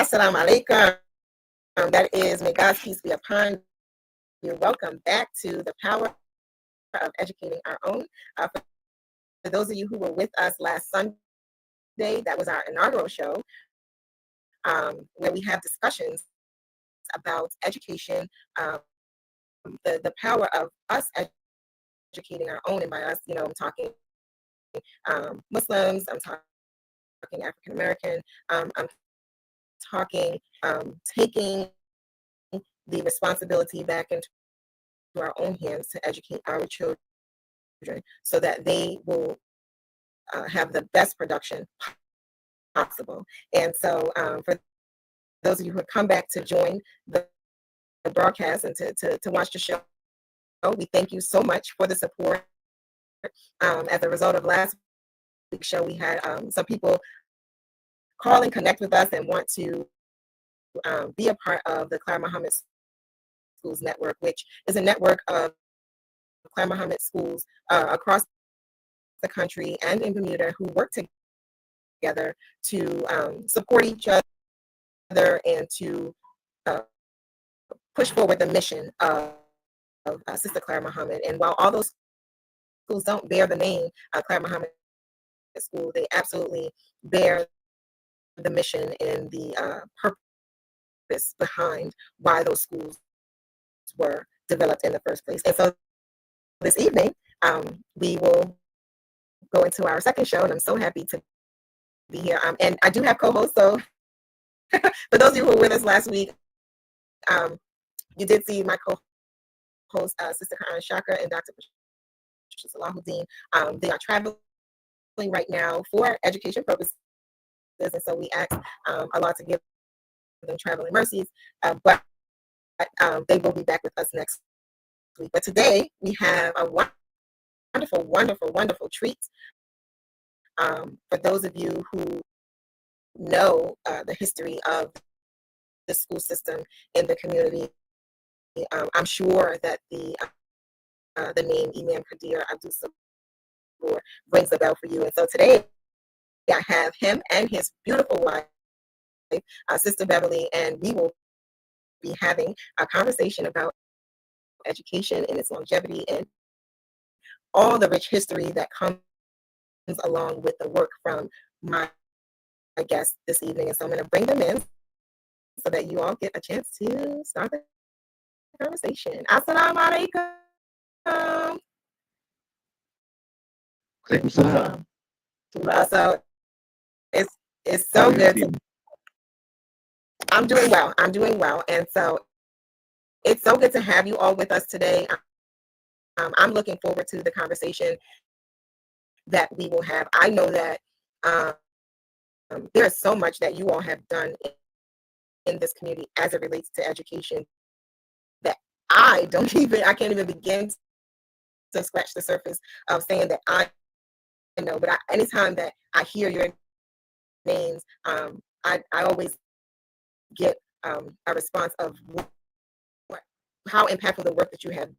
Assalamu alaikum. That is, may God's peace be upon you. Welcome back to the power of educating our own. For those of you who were with us last Sunday, that was our inaugural show, where we have discussions about education, the power of us educating our own. And by us, I'm talking Muslims, I'm talking African American, I'm talking taking the responsibility back into our own hands to educate our children so that they will have the best production possible. And so for those of you who have come back to join the broadcast and to watch the show, we thank you so much for the support. As a result of last week's show, we had some people call and connect with us and want to be a part of the Claire Muhammad Schools Network, which is a network of Claire Muhammad schools across the country and in Bermuda who work together to support each other and to push forward the mission of Sister Claire Muhammad. And while all those schools don't bear the name Claire Muhammad School, they absolutely bear the mission and the purpose behind why those schools were developed in the first place. And so this evening, we will go into our second show, and I'm so happy to be here. And I do have co-hosts, so for those of you who were with us last week, you did see my co-host, Sister Karen Shaka and Dr. Patricia Salahuddin. They are traveling right now for education purposes, and so we ask Allah to give them traveling mercies, but they will be back with us next week. But today we have a wonderful treat. For those of you who know the history of the school system in the community, I'm sure that the name Imam Kadir Abdul Sabur rings a bell for you. And so today I have him and his beautiful wife, Sister Beverly, and we will be having a conversation about education and its longevity and all the rich history that comes along with the work from my guests this evening. And so I'm going to bring them in so that you all get a chance to start the conversation. Assalamu alaikum. So it's so good. I'm doing well. And so it's so good to have you all with us today. I'm looking forward to the conversation that we will have. I know that there's so much that you all have done in this community as it relates to education that I can't even begin to scratch the surface of saying that I know. But anytime that I hear your names, I always get a response of how impactful the work that you have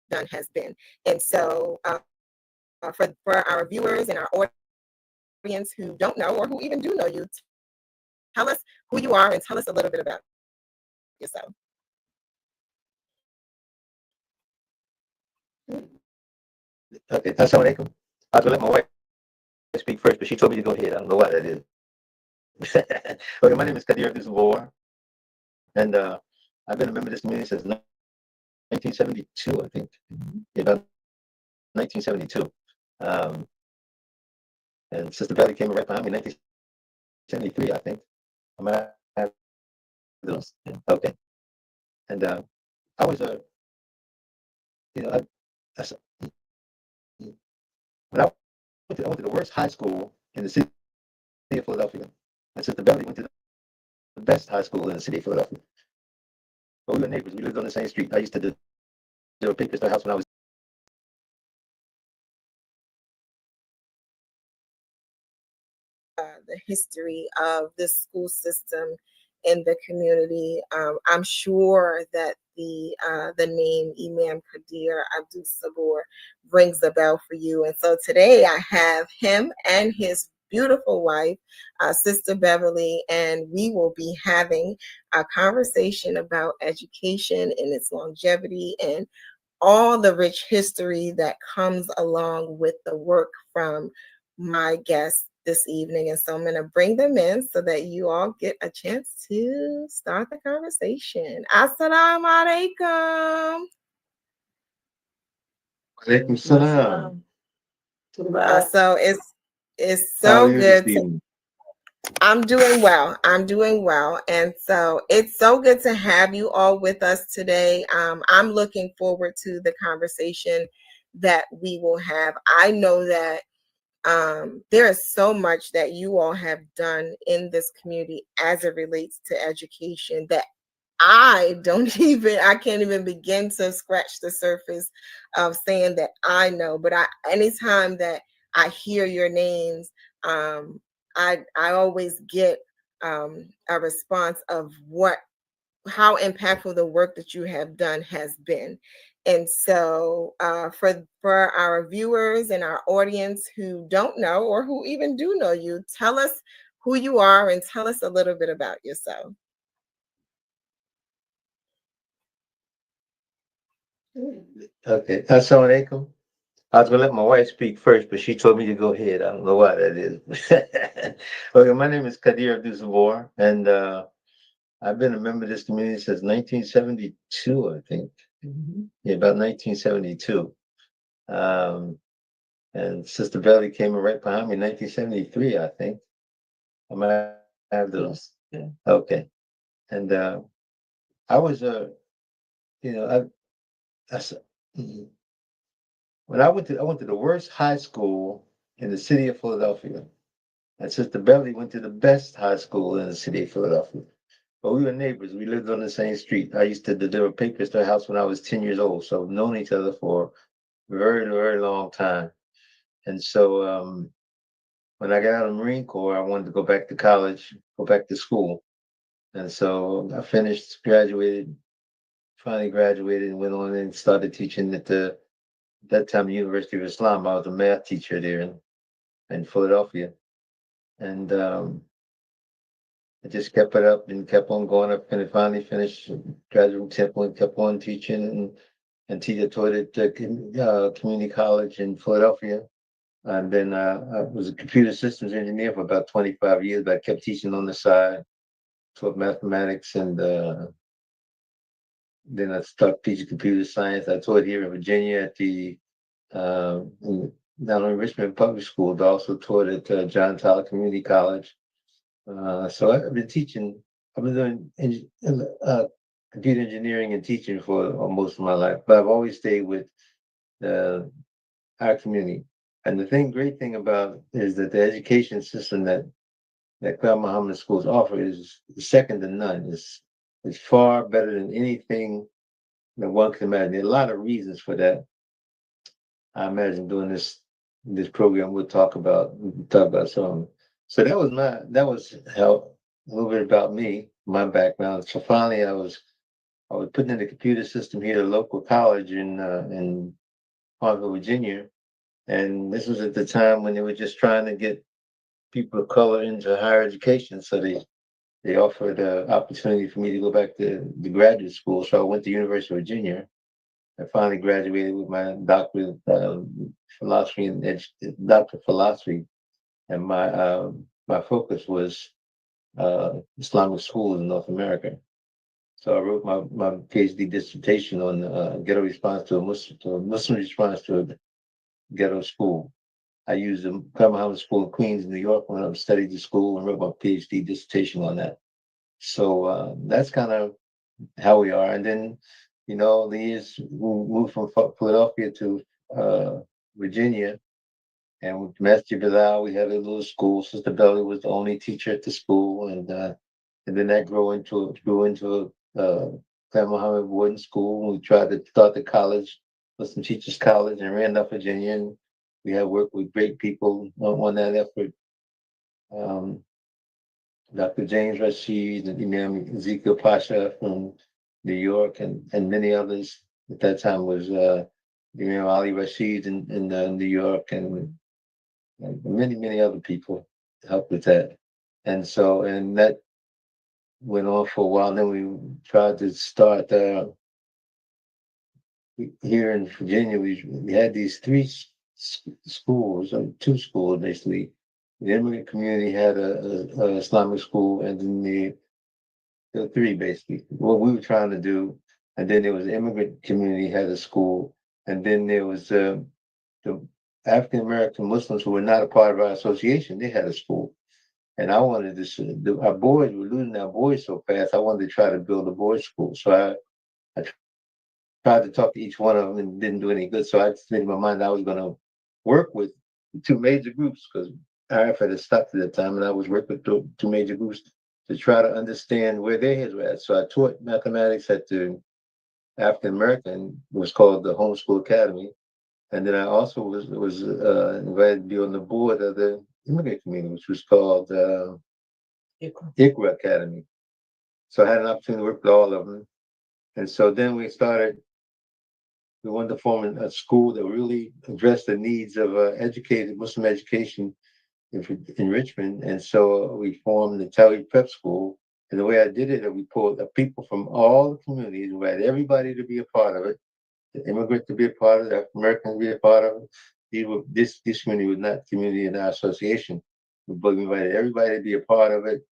done has been. And so for our viewers and our audience who don't know or who even do know you, tell us who you are and tell us a little bit about yourself. Okay, assalamu alaikum. I was going to let my wife speak first, but she told me to go ahead. I don't know why that is. Okay, my name is Kadir Abdul, and I've been a member of this community since 1972, I think. Yeah, about 1972. And Sister Betty came right behind me in 1973, I think. Okay. And I was when I went to the worst high school in the city of Philadelphia. And Sister Belly went to the best high school in the city of Philadelphia. But we were neighbors. We lived on the same street. I used to do papers to the house when I was. The history of the school system in the community. I'm sure that the name Imam Kadir Abdul Sabur rings a bell for you. And so today I have him and his beautiful wife, Sister Beverly, and we will be having a conversation about education and its longevity and all the rich history that comes along with the work from my guests this evening. And so I'm going to bring them in so that you all get a chance to start the conversation. Assalamu alaikum. Alaikum salam. So it's How are so you this good to evening? I'm doing well. I'm doing well. And so it's so good to have you all with us today. I'm looking forward to the conversation that we will have. I know that there is so much that you all have done in this community as it relates to education that I can't even begin to scratch the surface of saying that I know. But anytime that I hear your names, um, I always get a response of how impactful the work that you have done has been. And so, for our viewers and our audience who don't know or who even do know you, tell us who you are and tell us a little bit about yourself. Okay. Assalamu alaikum. I was gonna let my wife speak first, but she told me to go ahead. I don't know why that is. Okay, my name is Kadir Abdul, and I've been a member of this community since 1972, I think. Yeah, about 1972. Um, and Sister Belly came in right behind me in 1973, I think. I might have those. Yeah. Okay. And I was you know, I s- mm, when I went to the worst high school in the city of Philadelphia. And Sister Beverly went to the best high school in the city of Philadelphia. But we were neighbors. We lived on the same street. I used to deliver papers to her house when I was 10 years old. So we've known each other for a very, very long time. And so when I got out of the Marine Corps, I wanted to go back to college, go back to school. And so I finished, graduated, finally graduated, and went on and started teaching at that time, the University of Islam. I was a math teacher there in Philadelphia. And I just kept it up and kept on going up and finally finished graduate temple and kept on teaching and taught at community college in Philadelphia. And then I was a computer systems engineer for about 25 years, but I kept teaching on the side, taught mathematics, and then I started teaching computer science. I taught here in Virginia at down in Richmond Public School, but also taught at John Tyler Community College. So I've been teaching. I've been doing computer engineering and teaching for most of my life, but I've always stayed with uh, our community. And great thing about is that the education system that Cloud Muhammad schools offer is second to none. It's far better than anything that one can imagine. There are a lot of reasons for that. I imagine doing this program we'll talk about some. So that was how a little bit about me, my background. So finally I was put in the computer system here at a local college in Parkville, Virginia. And this was at the time when they were just trying to get people of color into higher education. So they offered an opportunity for me to go back to the graduate school. So I went to University of Virginia. I finally graduated with my doctorate of philosophy and doctor of philosophy, and my focus was Islamic schools in North America. So I wrote my PhD dissertation on ghetto response to a Muslim response to a ghetto school. I used the Muhammad School of Queens, New York, when I studied the school and wrote my PhD dissertation on that. So that's kind of how we are. And then, the years we moved from Philadelphia to uh, Virginia, and with Master Bilal, we had a little school. Sister Belly was the only teacher at the school, and then that grew into Clan Muhammad Boarding School. We tried to start the college, Muslim Teachers College in Randolph, Virginia, and we had worked with great people on that effort. Um, Dr. James Rashid and Imam Ezekiel Pasha from New York and many others at that time was Imam Ali Rashid in New York and many, many other people. help with that. And that went on for a while. Then we tried to start here in Virginia. We had these three schools, two schools basically. The immigrant community had a Islamic school, and then the three basically. What we were trying to do, and then there was the immigrant community had a school, and then there was the African American Muslims who were not a part of our association. They had a school. And I wanted to, our boys were losing our boys so fast. I wanted to try to build a boys' school. So I tried to talk to each one of them and didn't do any good. So I just made in my mind I was going to work with the two major groups because RF had stopped at that time, and I was working with the two major groups to try to understand where their heads were at. So I taught mathematics at the African American, it was called the Homeschool Academy. And then I also was invited to be on the board of the immigrant community, which was called ICRA Academy. So I had an opportunity to work with all of them. And so then we wanted to form a school that really addressed the needs of educated Muslim education in Richmond. And so we formed the Tawhid Prep School. And the way I did it, we pulled people from all the communities, invited everybody to be a part of it, the immigrant to be a part of it, African Americans to be a part of it. This community was not community in our association, but we invited everybody to be a part of it.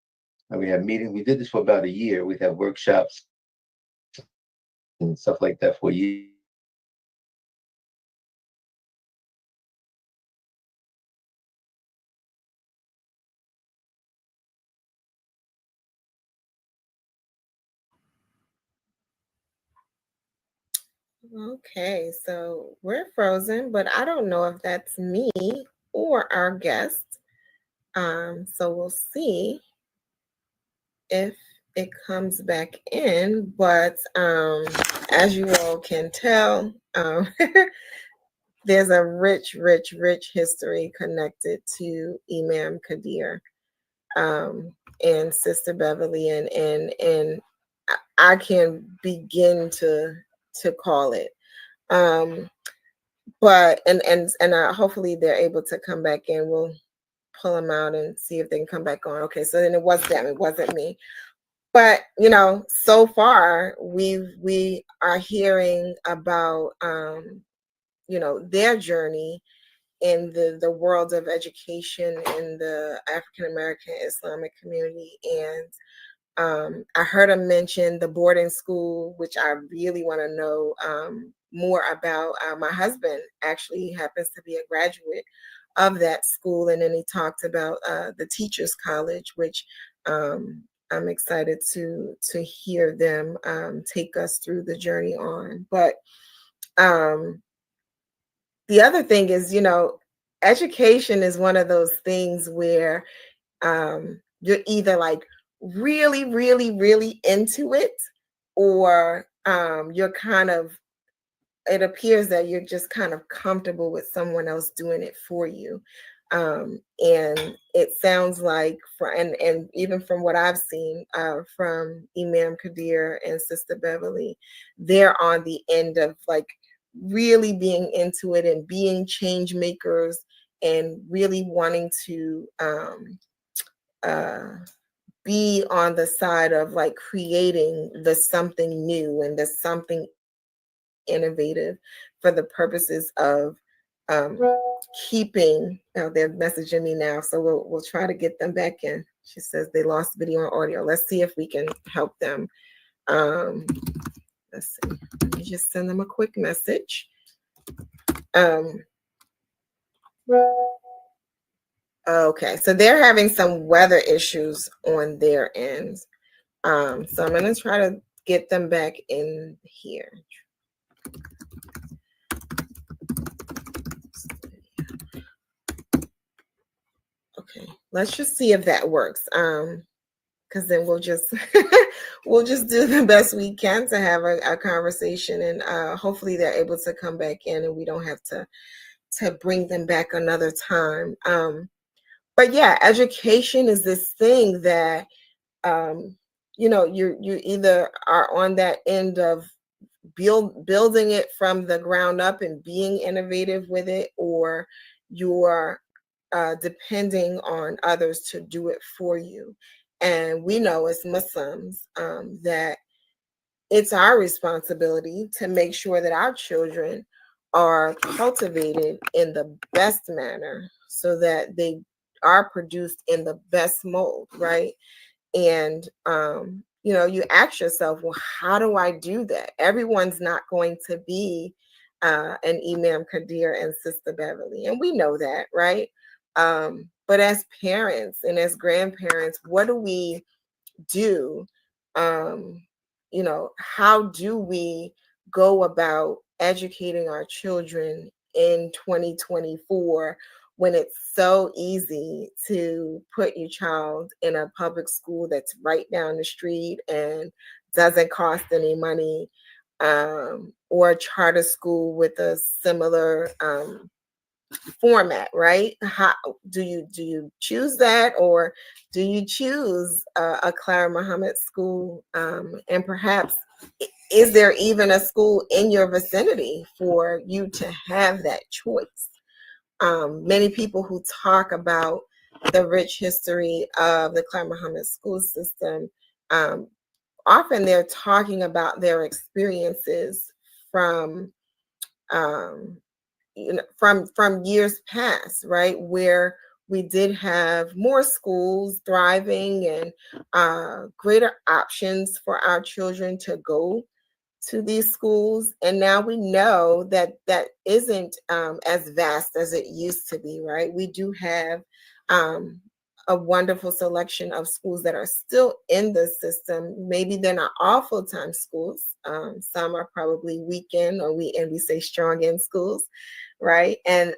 And we had meetings. We did this for about a year. We'd have workshops and stuff like that for a year. Okay, so we're frozen, but I don't know if that's me or our guest. So we'll see if it comes back in. But as you all can tell, there's a rich, rich, rich history connected to Imam Kadir and Sister Beverly, and I can begin to call it. But hopefully they're able to come back in. We'll pull them out and see if they can come back on. Okay, so then it was them. It wasn't me. But so far we are hearing about their journey in the world of education in the African American Islamic community. And I heard him mention the boarding school, which I really want to know more about. My husband actually happens to be a graduate of that school, and then he talked about the Teachers College, which I'm excited to hear them take us through the journey on. But the other thing is, education is one of those things where you're either like really, really, really into it, or you're kind of, it appears that you're just kind of comfortable with someone else doing it for you. And it sounds like, and even from what I've seen from Imam Kadir and Sister Beverly, they're on the end of like really being into it and being change makers and really wanting to be on the side of like creating the something new and the something innovative for the purposes of um, keeping. Now they're messaging me now, so we'll try to get them back in. She says they lost video and audio. Let's see if we can help them. Um, let's see. Let me just send them a quick message. Okay, so they're having some weather issues on their end. So I'm gonna try to get them back in here. Okay, let's just see if that works. Because then we'll just we'll just do the best we can to have a conversation, and hopefully they're able to come back in, and we don't have to bring them back another time. But yeah, education is this thing that you either are on that end of building it from the ground up and being innovative with it, or you're depending on others to do it for you. And we know as Muslims that it's our responsibility to make sure that our children are cultivated in the best manner so that they are produced in the best mold, right? And you ask yourself, well, how do I do that? Everyone's not going to be an Imam Kadir and Sister Beverly, and we know that, right? But as parents and as grandparents, what do we do? um, how do we go about educating our children in 2024 when it's so easy to put your child in a public school that's right down the street and doesn't cost any money, or a charter school with a similar format, right? How do you choose that, or do you choose a Clara Muhammad school? And perhaps is there even a school in your vicinity for you to have that choice? Many people who talk about the rich history of the Clara Muhammad school system, often they're talking about their experiences from um, from years past, right, where we did have more schools thriving and greater options for our children to go to these schools. And now we know that that isn't as vast as it used to be, right? We do have um, a wonderful selection of schools that are still in the system. Maybe they're not all full-time schools. Some are probably weekend, or we say strong end schools, right? And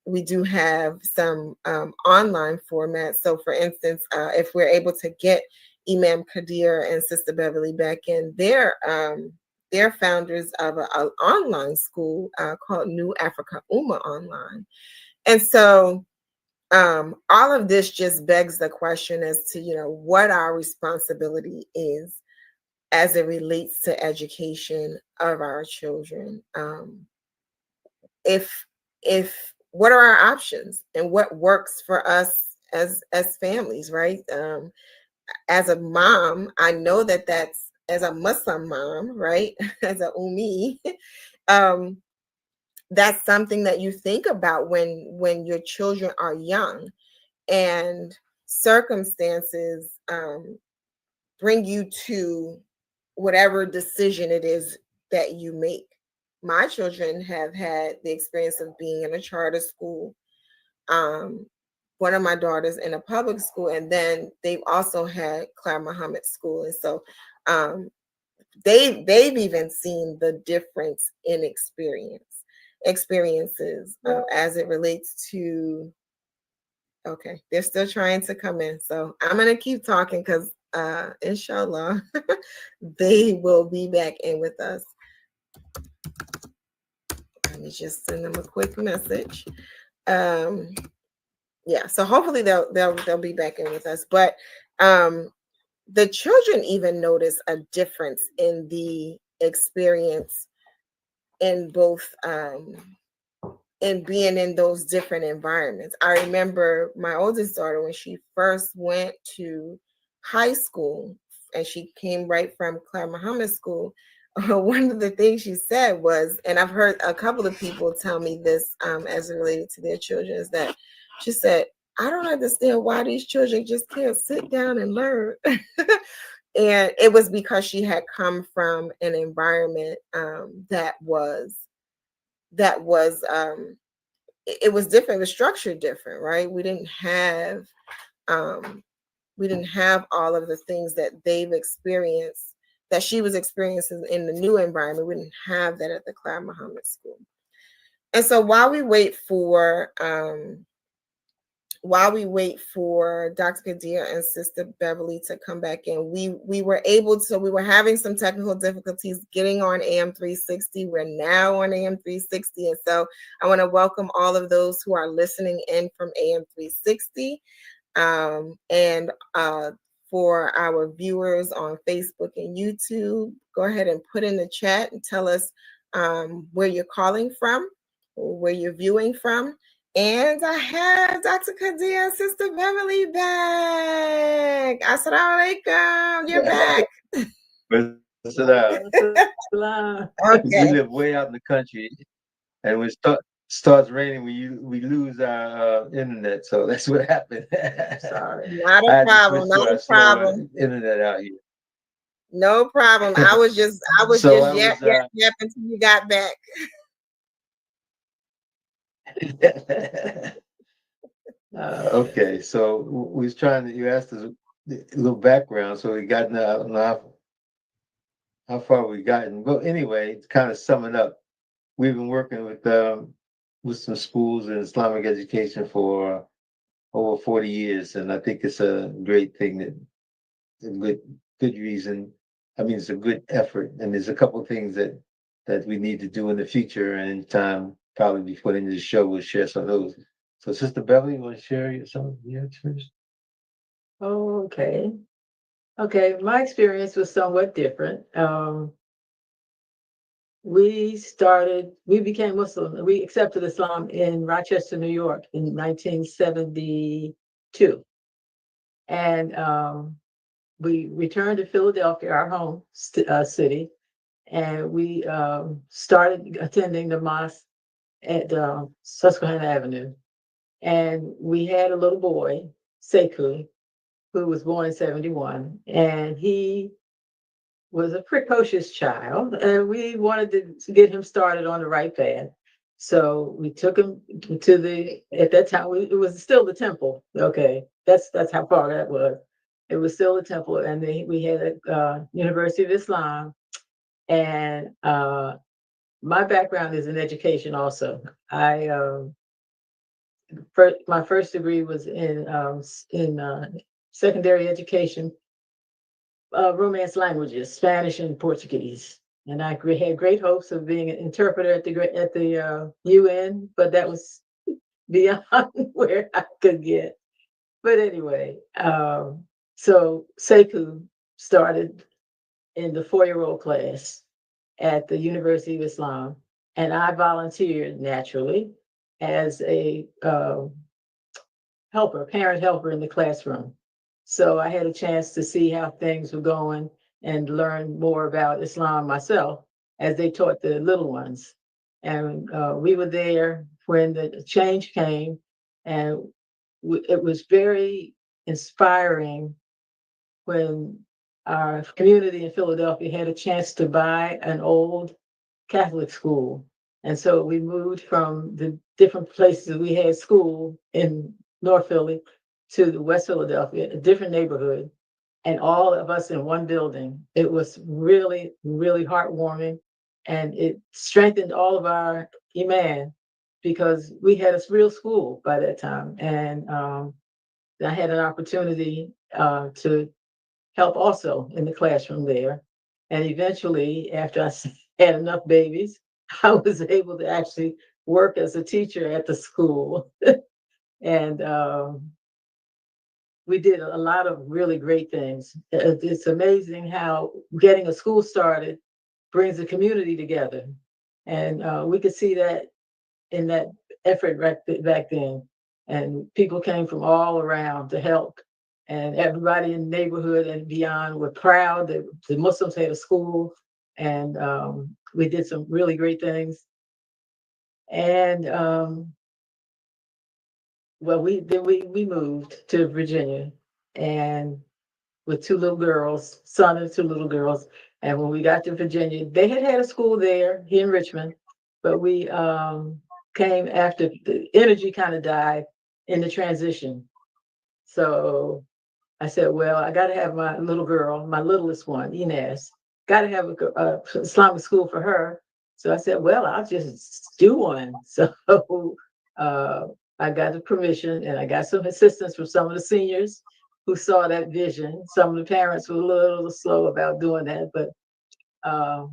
we do have some online formats. So for instance, if we're able to get Imam Kadir and Sister Beverly back in, they're founders of an online school called New Africa Ummah Online. And so all of this just begs the question as to, what our responsibility is as it relates to education of our children. If what are our options and what works for us as families, right? As a mom, I know that that's, as a Muslim mom, right? As a Ummi, um, that's something that you think about when your children are young, and circumstances bring you to whatever decision it is that you make. My children have had the experience of being in a charter school, um, one of my daughters in a public school, and then they've also had Clara Muhammad School. And so um, they've even seen the difference in experiences as it relates to. Okay, they're still trying to come in, so I'm gonna keep talking because inshallah they will be back in with us. Let me just send them a quick message. Yeah, so hopefully they'll be back in with us. But the children even notice a difference in the experience in both in being in those different environments. I remember my oldest daughter, when she first went to high school and she came right from Clara Muhammad School, one of the things she said was, and I've heard a couple of people tell me this as it related to their children, is that she said, I don't understand why these children just can't sit down and learn. And it was because she had come from an environment that was it was different, the structure different, right? Um we didn't have all of the things that they've experienced, that she was experiencing in the new environment. We didn't have that at the Clara Muhammad School. And so while we wait for Dr. Kadir and Sister Beverly to come back in, we were having some technical difficulties getting on AM 360. We're now on AM 360. And so I want to welcome all of those who are listening in from AM 360. And for our viewers on Facebook and YouTube, go ahead and put in the chat and tell us where you're calling from or where you're viewing from. And I have Dr. Kadia and Sister Beverly back. Assalamu alaikum. You're back. We Okay. live way out in the country, and when it starts raining, we lose our internet. So that's what happened. Sorry. Not I a had to problem. switch Not to a our slower problem. internet out here. No problem. I was So just I was yap until you got back. okay. So we was trying to. You asked us a little background, so we got now how far we gotten. Well, anyway, to kind of sum it up, we've been working with some schools in Islamic education for over 40 years, and I think it's a great thing that a good reason. I mean, it's a good effort, and there's a couple of things that we need to do in the future and in time, probably before the end of the show, we'll share some of those. So, Sister Beverly, you want to share some of your experience? Oh, okay. Okay, my experience was somewhat different. We became Muslim. We accepted Islam in Rochester, New York in 1972. And we returned to Philadelphia, our home city, and we started attending the mosque at Susquehanna Avenue. And we had a little boy, Sekou, who was born in 71. And he was a precocious child, and we wanted to get him started on the right path. So we took him to at that time, it was still the temple. Okay, that's how far that was. It was still the temple, and we had a University of Islam. And my background is in education also. My first degree was in secondary education, Romance languages, Spanish and Portuguese. And I had great hopes of being an interpreter at the UN, but that was beyond where I could get. But anyway, so Sekou started in the 4-year-old class at the University of Islam, and I volunteered naturally as a parent helper in the classroom. So I had a chance to see how things were going and learn more about Islam myself as they taught the little ones. And we were there when the change came, and it was very inspiring when our community in Philadelphia had a chance to buy an old Catholic school. And so we moved from the different places we had school in North Philly to the West Philadelphia, a different neighborhood, and all of us in one building. It was really, really heartwarming, and it strengthened all of our iman because we had a real school by that time. And I had an opportunity to help also in the classroom there. And eventually, after I had enough babies, I was able to actually work as a teacher at the school. And we did a lot of really great things. It's amazing how getting a school started brings the community together. And we could see that in that effort back then. And people came from all around to help. And everybody in the neighborhood and beyond were proud that the Muslims had a school. And we did some really great things. And well, we moved to Virginia, and with two little girls, son and two little girls. And when we got to Virginia, they had a school there here in Richmond, but we came after the energy kind of died in the transition. So I said, well, I got to have my little girl, my littlest one, Inez, got to have a Islamic school for her. So I said, well, I'll just do one. So uh, I got the permission, and I got some assistance from some of the seniors who saw that vision. Some of the parents were a little slow about doing that, but uh,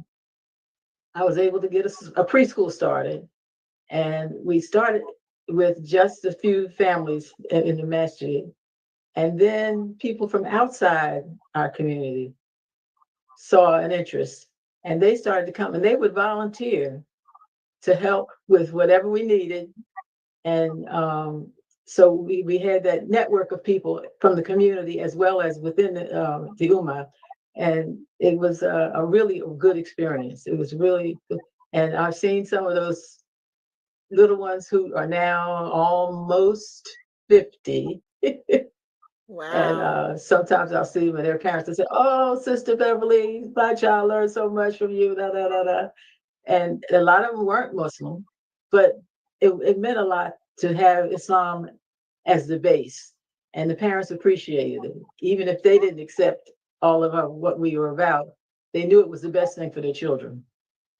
I was able to get a preschool started. And we started with just a few families in the masjid. And then people from outside our community saw an interest, and they started to come, and they would volunteer to help with whatever we needed. And so we had that network of people from the community as well as within the UMA. And it was a really good experience. It was really good. And I've seen some of those little ones who are now almost 50. And Wow. sometimes I'll see them and their parents will say, "Oh, Sister Beverly, my child learned so much from you." Da, da, da, da. And a lot of them weren't Muslim, but it meant a lot to have Islam as the base. And the parents appreciated it. Even if they didn't accept all of what we were about, they knew it was the best thing for their children.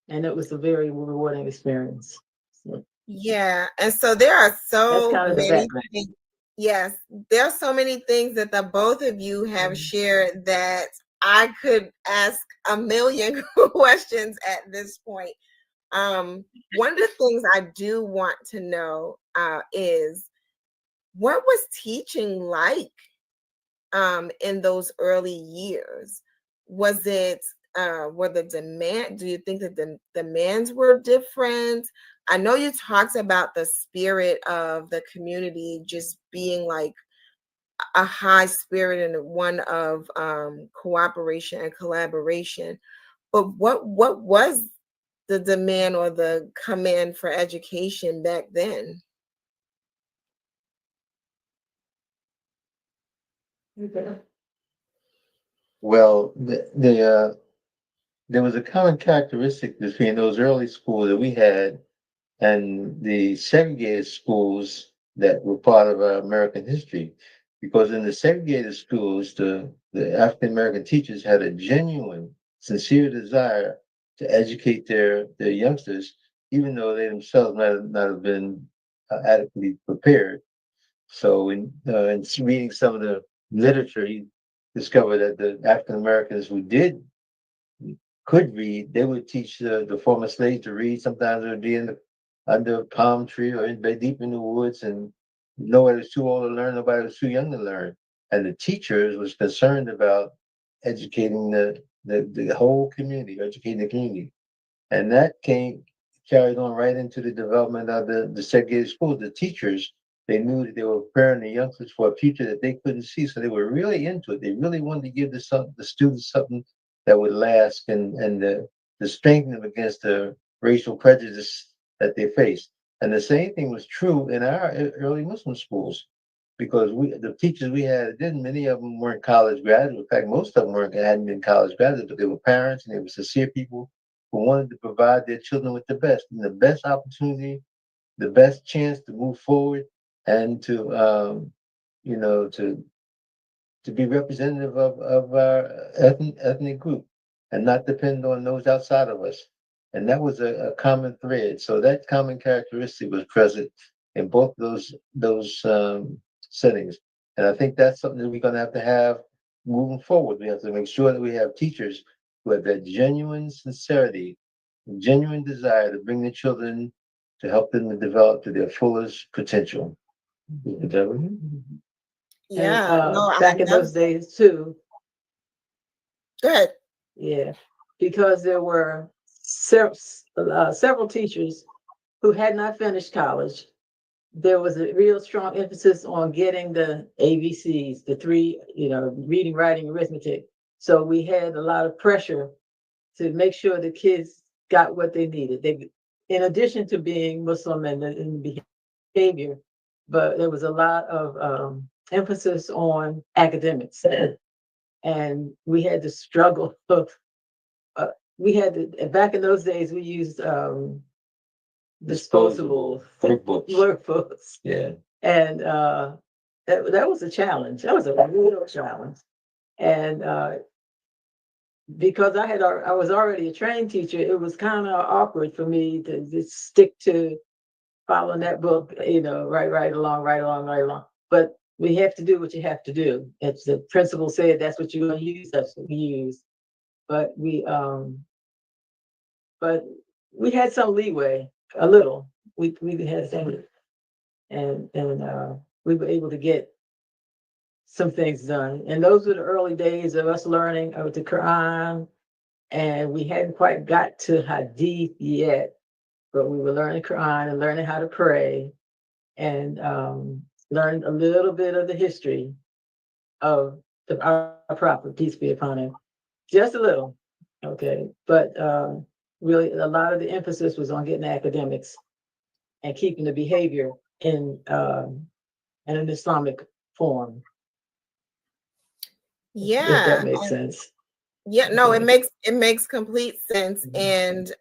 And it was a very rewarding experience. So Yeah. And so there are that's so kind of the many background. things. Yes, there are so many things that the both of you have Mhm. shared that I could ask a million questions at this point. One of the things I do want to know is what was teaching like in those early years? Was it were the demand? Do you think that the demands were different? I know you talked about the spirit of the community just being like a high spirit and one of cooperation and collaboration. But what was the demand or the command for education back then? Okay. Well, there was a common characteristic between those early schools that we had and the segregated schools that were part of our American history. Because in the segregated schools, the African American teachers had a genuine, sincere desire to educate their youngsters, even though they themselves not have been adequately prepared. So, in reading some of the literature, he discovered that the African Americans who could read, they would teach the former slaves to read. Sometimes it would be under a palm tree or deep in the woods, and nobody was too old to learn, nobody was too young to learn. And the teachers was concerned about educating the whole community, educating the community. And that carried on right into the development of the segregated schools. The teachers, they knew that they were preparing the youngsters for a future that they couldn't see. So they were really into it. They really wanted to give the students something that would last and to strengthen them against the racial prejudice that they faced. And the same thing was true in our early Muslim schools because the teachers we had, then many of them weren't college graduates. In fact, most of them hadn't been college graduates, but they were parents and they were sincere people who wanted to provide their children with the best and the best opportunity, the best chance to move forward and to to be representative of our ethnic group and not depend on those outside of us. And that was a common thread. So that common characteristic was present in both those settings. And I think that's something that we're going to have moving forward. We have to make sure that we have teachers who have that genuine sincerity, genuine desire to bring the children to help them to develop to their fullest potential. Is that right? And Yeah, no, I back in love those days too, good. yeah, because there were several teachers who had not finished college. There was a real strong emphasis on getting the ABCs, the three, reading, writing, arithmetic. So we had a lot of pressure to make sure the kids got what they needed. They, in addition to being Muslim and behavior, but there was a lot of emphasis on academics, and we had to struggle. Uh, we had to, back in those days, we used disposable workbooks. Yeah. And that was a challenge. That was a real challenge. And because I was already a trained teacher, it was kind of awkward for me to just stick to following that book, right along, right along, right along. But we have to do what you have to do. If the principal said that's what you're going to use, that's what we use. But we had some leeway, a little. We had some, and we were able to get some things done. And those were the early days of us learning of the Quran. And we hadn't quite got to Hadith yet, but we were learning Quran and learning how to pray. and learned a little bit of the history of our prophet, peace be upon him, just a little. Okay, but really, a lot of the emphasis was on getting academics and keeping the behavior in an Islamic form, if that Yeah. makes sense. Yeah, no, Okay. it makes complete sense. And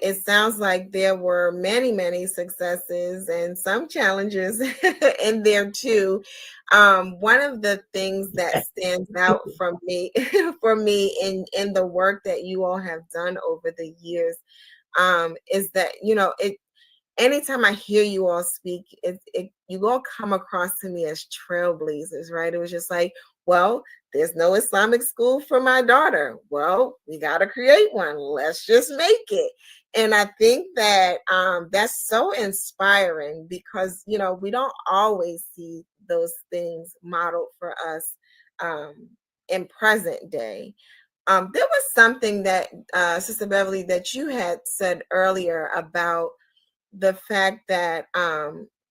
it sounds like there were many successes and some challenges in there too. One of the things that stands out from me for me in the work that you all have done over the years is that, you know, it anytime I hear you all speak, you all come across to me as trailblazers, right? It was just like, well, there's no Islamic school for my daughter. Well, we got to create one. Let's just make it. And I think that that's so inspiring because, you know, we don't always see those things modeled for us in present day. There was something that, Sister Beverly, that you had said earlier about the fact that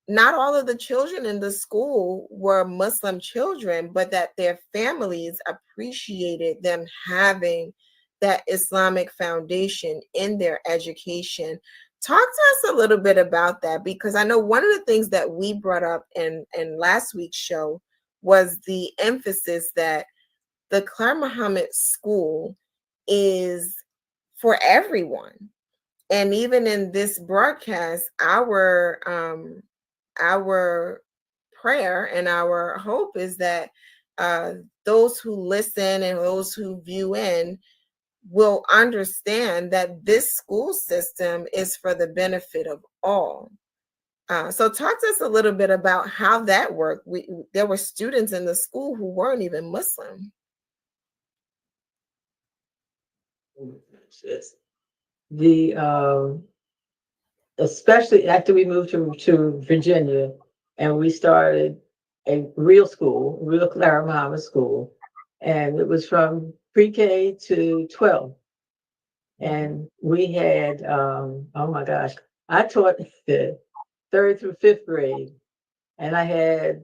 not all of the children in the school were Muslim children, but that their families appreciated them having that Islamic foundation in their education. Talk to us a little bit about that, because I know one of the things that we brought up in last week's show was the emphasis that the Claire Muhammad School is for everyone. And even in this broadcast, our prayer and our hope is that uh, those who listen and those who view in will understand that this school system is for the benefit of all. So talk to us a little bit about how that worked. There were students in the school who weren't even Muslim. The especially after we moved to Virginia and we started a real school, real Clara Muhammad school, and it was from pre-K to 12. And we had, oh my gosh, I taught the third through fifth grade, and I had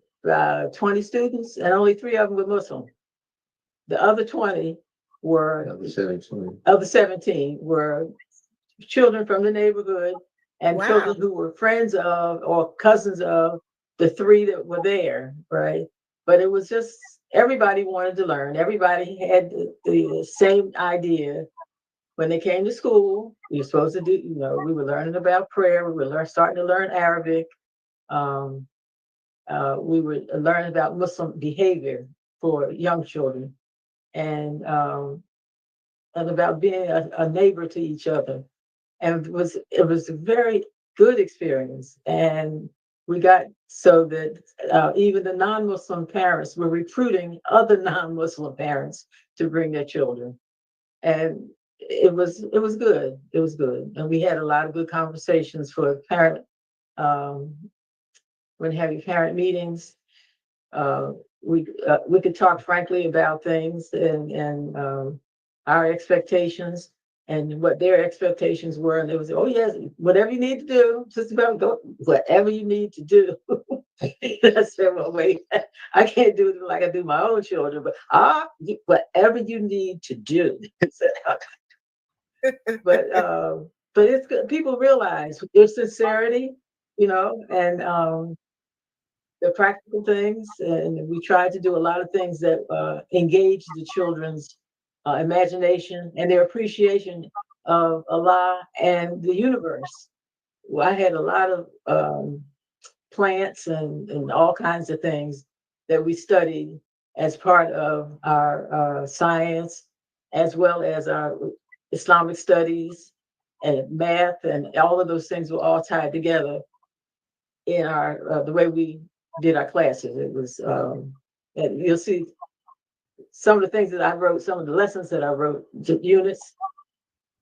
20 students, and only three of them were Muslim. The other 20 were, of the 17 were children from the neighborhood and Wow. children who were friends of or cousins of the three that were there, right? But it was just everybody wanted to learn. Everybody had the same idea. When they came to school, we were supposed to do, you know, we were learning about prayer. We were starting to learn Arabic. Um, we were learning about Muslim behavior for young children, and about being a neighbor to each other. And it was a very good experience. And we got so that even the non-Muslim parents were recruiting other non-Muslim parents to bring their children, and it was good. It was good, and we had a lot of good conversations for parent um, when having parent meetings. Uh, we could talk frankly about things and our expectations and what their expectations were, and it was, oh yes, whatever you need to do, just about go, whatever you need to do. I said, well, wait, I can't do it like I do my own children, but whatever you need to do. but but it's good. People realize their sincerity, and the practical things, and we tried to do a lot of things that engage the children's imagination and their appreciation of Allah and the universe. Well, I had a lot of plants and all kinds of things that we studied as part of our science, as well as our Islamic studies and math, and all of those things were all tied together in our the way we did our classes. It was, and you'll see some of the things that I wrote, some of the lessons that I wrote, the units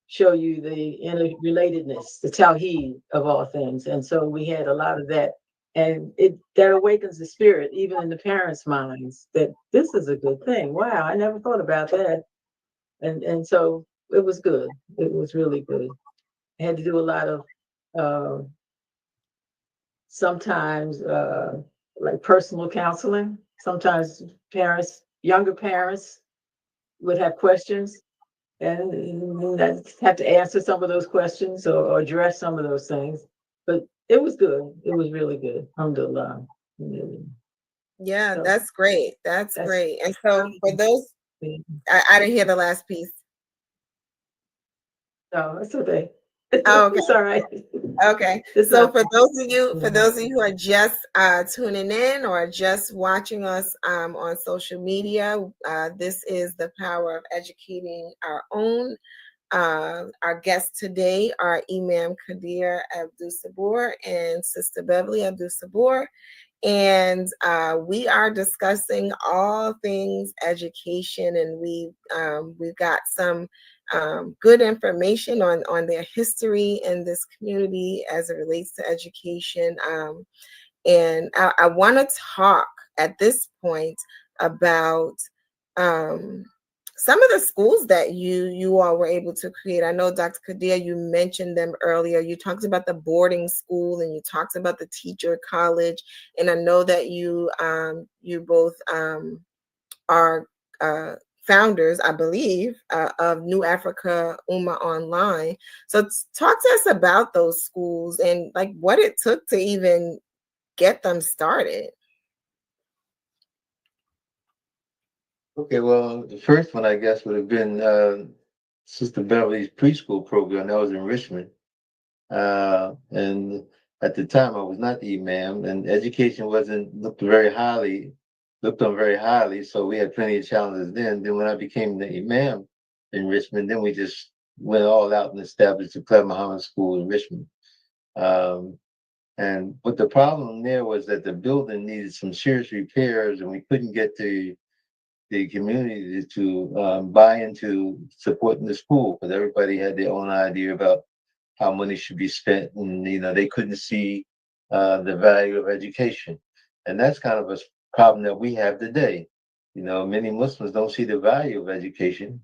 show you the interrelatedness, the tawheed of all things. And so we had a lot of that. And that awakens the spirit, even in the parents' minds, that this is a good thing. Wow, I never thought about that. And so it was good. It was really good. I had to do a lot of uh, sometimes like personal counseling. Sometimes parents, younger parents, would have questions, and I have to answer some of those questions or address some of those things. But it was good. It was really good. Alhamdulillah. Yeah, So that's great. That's that's great. And so for those, I didn't hear the last piece. no, it's okay. Oh, okay. It's all right. Okay. It's So not. for those of you, for Yeah. those of you who are just tuning in or just watching us on social media, this is the power of educating our own. Our guests today are Imam Kadir Abdul Sabur and Sister Beverly Abdul Sabur. And we are discussing all things education, and we've got some good information on their history in this community as it relates to education. And I want to talk at this point about um, some of the schools that you all were able to create. I know, Dr. Kadir, you mentioned them earlier. You talked about the boarding school and you talked about the teacher college. And I know that you both are founders, I believe, of New Africa Ummah Online. So talk to us about those schools and like what it took to even get them started. Okay, well, the first one I guess would have been Sister Beverly's preschool program. That was in Richmond. And at the time, I was not the imam, and education wasn't looked on very highly. So we had plenty of challenges then. Then when I became the imam in Richmond, then we just went all out and established the Claire Muhammad School in Richmond. Um, and but the problem there was that the building needed some serious repairs, and we couldn't get the community to buy into supporting the school because everybody had their own idea about how money should be spent, and they couldn't see the value of education, and that's kind of a problem that we have today. Many Muslims don't see the value of education,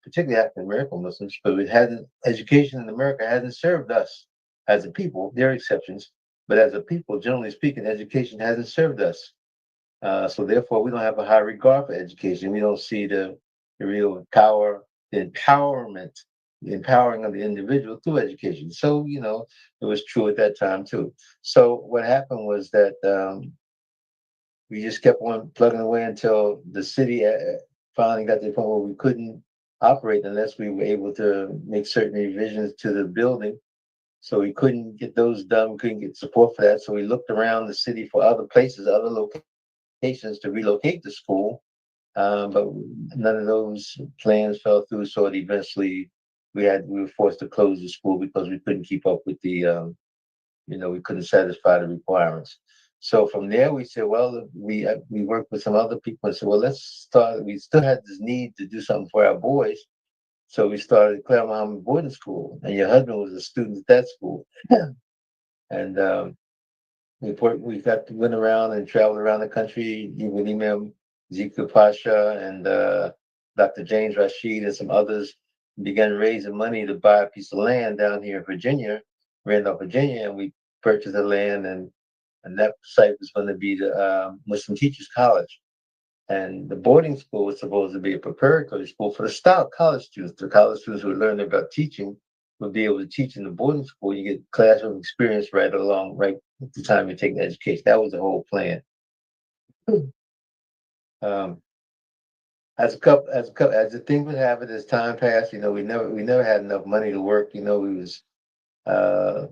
particularly African American Muslims, because it hasn't education in America hasn't served us as a people. There are exceptions, but as a people, generally speaking, education hasn't served us. So therefore, we don't have a high regard for education. We don't see the real power, the empowering of the individual through education. So, it was true at that time too. So what happened was that we just kept on plugging away until the city finally got to the point where we couldn't operate unless we were able to make certain revisions to the building. So we couldn't get those done. We couldn't get support for that. So we looked around the city for other places, other locations to relocate the school, but none of those plans fell through. So eventually, we were forced to close the school because we couldn't keep up with we couldn't satisfy the requirements. So from there, we said, well, we worked with some other people and said, well, let's start. We still had this need to do something for our boys, so we started Claremont Boarding School. And your husband was a student at that school, and went around and traveled around the country with Imam Zika Pasha and Dr. James Rashid and some others, and began raising money to buy a piece of land down here in Virginia, Randolph, Virginia, and we purchased the land, and that site was going to be the Muslim Teachers College. And the boarding school was supposed to be a preparatory school for the style college students. The college students who learned about teaching would be able to teach in the boarding school. You get classroom experience right at the time you're taking education. That was the whole plan. Um, as the thing would have it, as time passed, we never had enough money to work. Uh,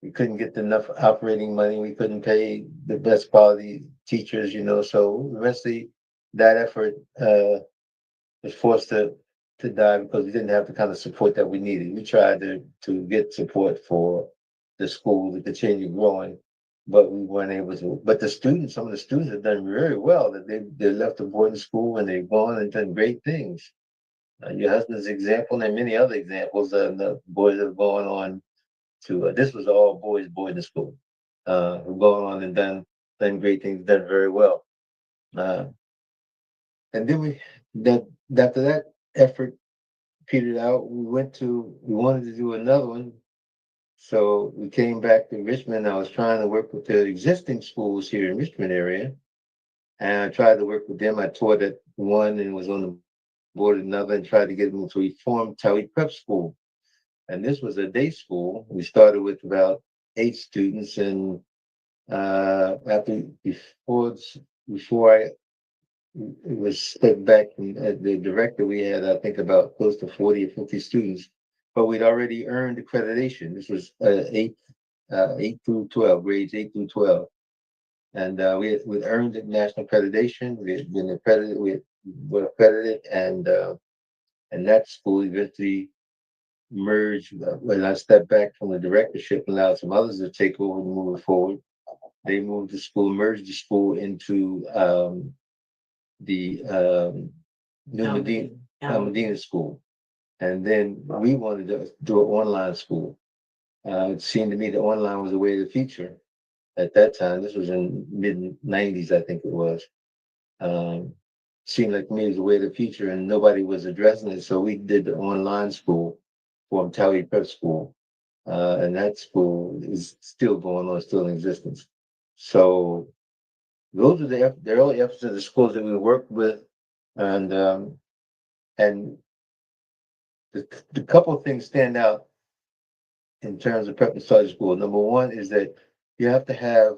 we couldn't get enough operating money. We couldn't pay the best quality teachers. So eventually, that effort was forced to die because we didn't have the kind of support that we needed. We tried to get support for the school to continue growing, but we weren't able to. But some of the students have done very well. That they left the boarding school and they've gone and done great things. Your husband's example and many other examples. The boys have gone on to this was all boys boarding school. Who've gone on and done great things, done very well. Uh, and then that after that effort petered out. We wanted to do another one, So we came back to Richmond. I was trying to work with the existing schools here in Richmond area, and I tried to work with them. I taught at one and was on the board at another, and tried to get them to reform Towee Prep School. And this was a day school. We started with about 8 students, and after before I was stepped back from the director, we had I think about close to 40 or 50 students, but we'd already earned accreditation. This was eight through 12, grades 8 through 12, and we'd earned national accreditation. We had been accredited. We were accredited, and that school eventually merged. When I stepped back from the directorship and allowed some others to take over and move it forward, they moved the school, merged the school into the New Medina, Medina School. And then we wanted to do an online school. It seemed to me that online was the way of the future at that time. This was in mid 90s, I think it was. Um, Seemed like to me it was the way of the future, and nobody was addressing it. So we did the online school for Towee Prep School. And that school is still going on, still in existence. So those are the early efforts of the schools that we worked with, and the couple of things stand out in terms of prep and study school. Number one is that you have to have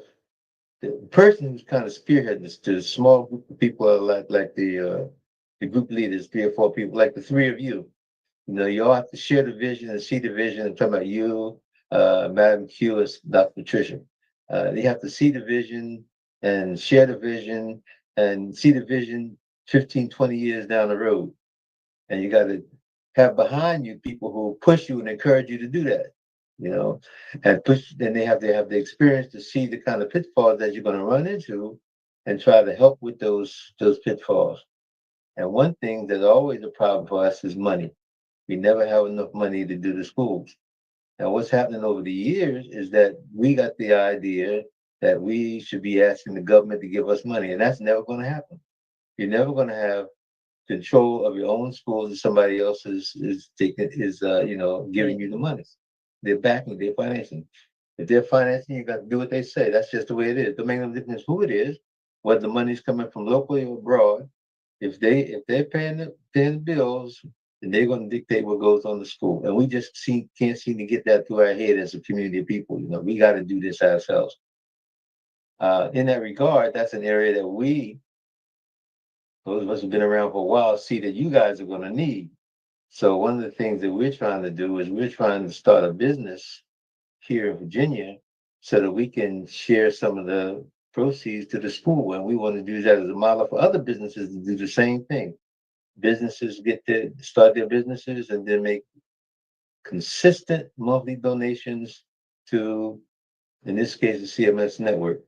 the person who's kind of spearheading this to a small group of people are like the group leaders, 3 or 4 people, like the three of you. You know, you all have to share the vision and see the vision. I'm talking about you, Madam Q, and Dr. Patricia. They have to see the vision and share the vision and see the vision 15, 20 years down the road. And you got to have behind you people who push you and encourage you to do that, you know, and push. Then they have the experience to see the kind of pitfalls that you're going to run into, and try to help with those pitfalls. And one thing that's always a problem for us is money. We never have enough money to do the schools. Now, what's happening over the years is that we got the idea that we should be asking the government to give us money, and that's never going to happen. You're never going to have control of your own schools if somebody else is taking is giving you the money. They're backing, they're financing. If they're financing, you got to do what they say. That's just the way it is. Don't make no difference who it is, whether the money's coming from locally or abroad. If they're paying the bills, then they're going to dictate what goes on the school. And we just can't seem to get that through our head as a community of people. You know, we got to do this ourselves. In that regard, that's an area that those of us who've been around for a while, see that you guys are going to need. So one of the things that we're trying to do is we're trying to start a business here in Virginia so that we can share some of the proceeds to the school. And we want to do that as a model for other businesses to do the same thing. Businesses get to start their businesses and then make consistent monthly donations to, in this case, the CMS network,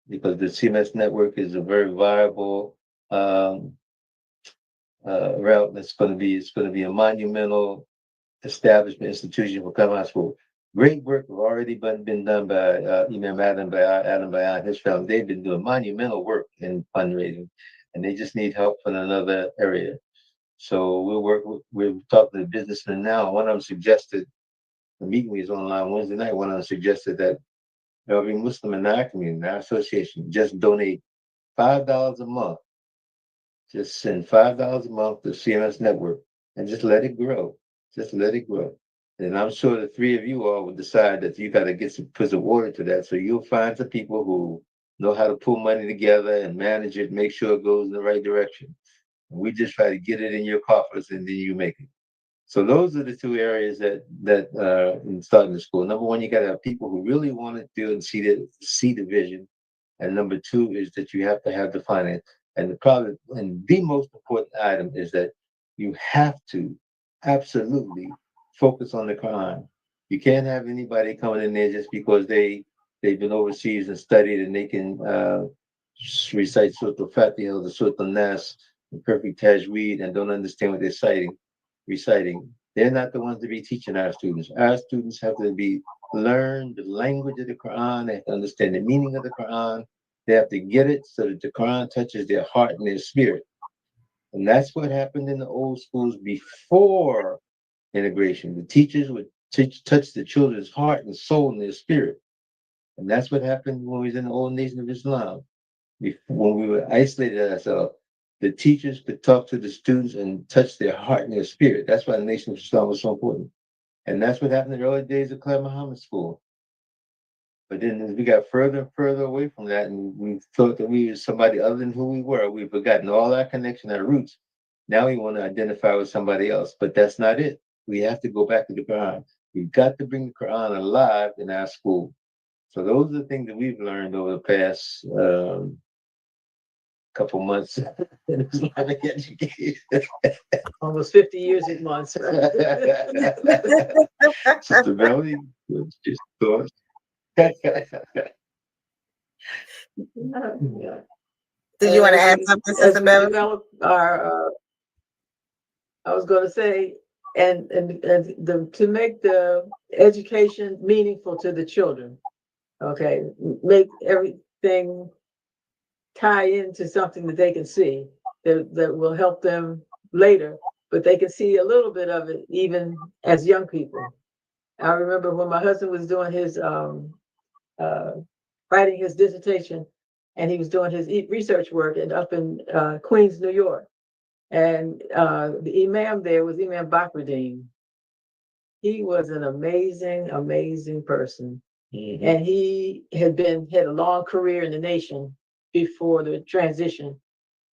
because the CMS network is a very viable um, route. It's going to be a monumental establishment institution for Claremont School. Great work have already been done by Imam Adam Bayan, his family. They've been doing monumental work in fundraising, and they just need help in another area. So we're talking to businessmen now. One of them suggested, the meeting was online Wednesday night. One of them suggested that every Muslim in our community, in our association, just donate $5 a month. Just send $5 a month to CMS Network and just let it grow. Just let it grow. And I'm sure the three of you all will decide that you got to put some order to that. So you'll find some people who know how to pull money together and manage it, make sure it goes in the right direction. And we just try to get it in your coffers and then you make it. So those are the two areas that in starting the school. Number one, you got to have people who really want to do and see the vision, and number two is that you have to have the finance. And the most important item is that you have to absolutely focus on the Quran. You can't have anybody coming in there just because they've been overseas and studied and they can recite Surah Al-Fatiha or the Surah Al-Nas in perfect tajweed and don't understand what they're reciting. They're not the ones to be teaching our students. Our students have to learn the language of the Quran. They have to understand the meaning of the Quran. They have to get it so that the Quran touches their heart and their spirit. And that's what happened in the old schools before integration. The teachers would touch the children's heart and soul and their spirit. And that's what happened when we was in the old nation of Islam. When we were isolated ourselves, the teachers could talk to the students and touch their heart and their spirit. That's why the nation of Islam was so important. And that's what happened in the early days of Claire Muhammad School. But then as we got further and further away from that, and we thought that we were somebody other than who we were, we've forgotten all our connection, our roots. Now we want to identify with somebody else, but that's not it. We have to go back to the Quran. We've got to bring the Quran alive in our school. So those are the things that we've learned over the past couple months in Islamic education. Almost 50 years in months. Sister Melody, just thoughts. Yeah. Did you want to add As something, we Sister Beverly? develop our, I was going to say, and to make the education meaningful to the children. Okay, make everything tie into something that they can see that will help them later, but they can see a little bit of it even as young people. I remember when my husband was doing his writing his dissertation, and he was doing his research work up in Queens, New York. And the imam there was Imam Bakruddin. He was an amazing, amazing person. Mm-hmm. And he had a long career in the nation before the transition.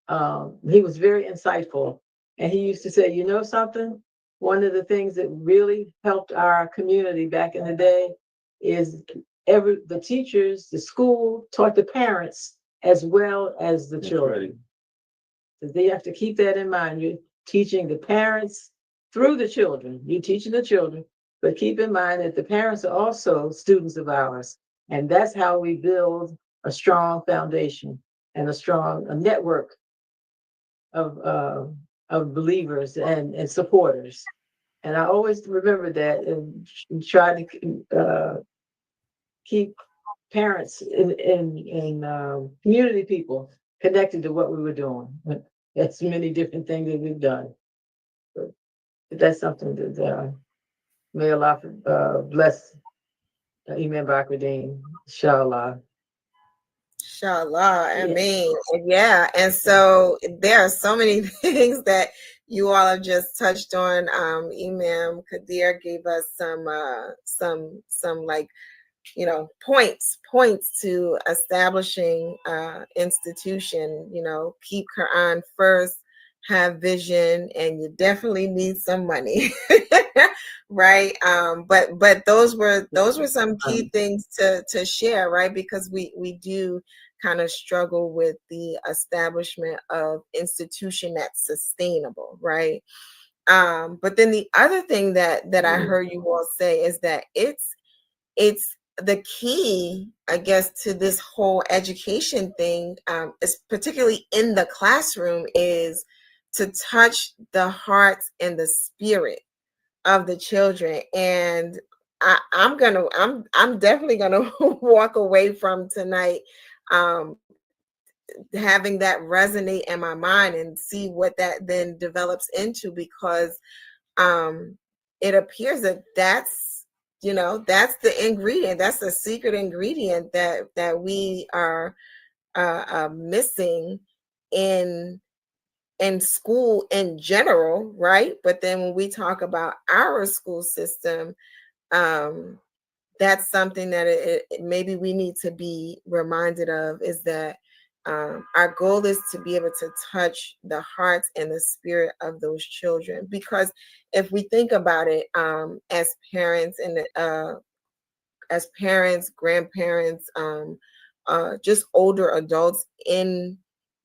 He was very insightful. And he used to say, you know something? One of the things that really helped our community back in the day is the teachers, the school taught the parents as well as the children. Right. They have to keep that in mind. You're teaching the parents through the children. You're teaching the children, but keep in mind that the parents are also students of ours. And that's how we build a strong foundation and a network of believers and supporters. And I always remember that and try to keep parents and community people connected to what we were doing. That's many different things that we've done. But that's something that may Allah bless Imam Bakruddin, inshallah. Inshallah, I mean, yeah. And so there are so many things that you all have just touched on. Imam Kadir gave us some like, you know, points to establishing institution. You know, keep Quran first, have vision, and you definitely need some money. Right. But those were some key things to share, right? Because we do kind of struggle with the establishment of institution that's sustainable, right? But then the other thing that I heard you all say is that it's the key, I guess, to this whole education thing, is particularly in the classroom, is to touch the hearts and the spirit of the children. And I'm definitely gonna walk away from tonight having that resonate in my mind and see what that then develops into, because it appears that that's the ingredient, that's the secret ingredient that we are missing in school in general, right? But then when we talk about our school system, that's something that maybe we need to be reminded of, is that our goal is to be able to touch the hearts and the spirit of those children. Because if we think about it, as parents and grandparents, just older adults in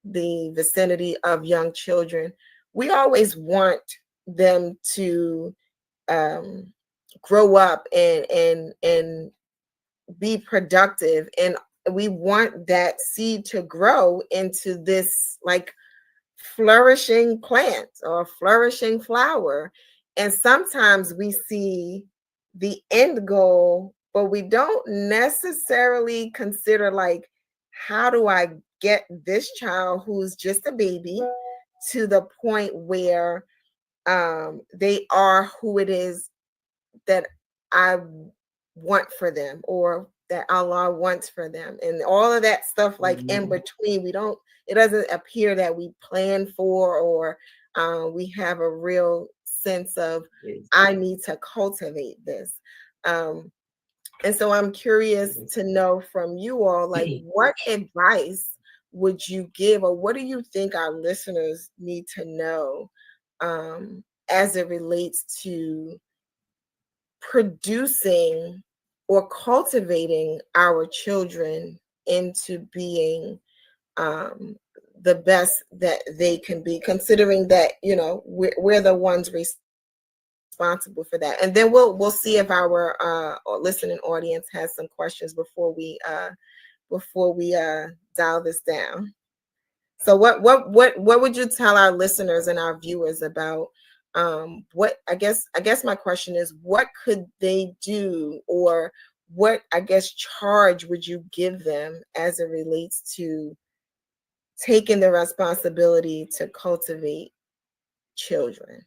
the vicinity of young children, we always want them to grow up and be productive, and we want that seed to grow into this like flourishing plant or flourishing flower. And sometimes we see the end goal, but we don't necessarily consider, like, how do I get this child who's just a baby to the point where they are who it is that I want for them, or that Allah wants for them, and all of that stuff like in between. It doesn't appear that we plan for, or we have a real sense of, I need to cultivate this. And so I'm curious to know from you all, like, what advice would you give, or what do you think our listeners need to know as it relates to producing or cultivating our children into being the best that they can be, considering that, we're the ones responsible for that. And then we'll see if our listening audience has some questions before we dial this down. So what would you tell our listeners and our viewers about what I guess my question is, what could they do, or what, I guess, charge would you give them as it relates to taking the responsibility to cultivate children?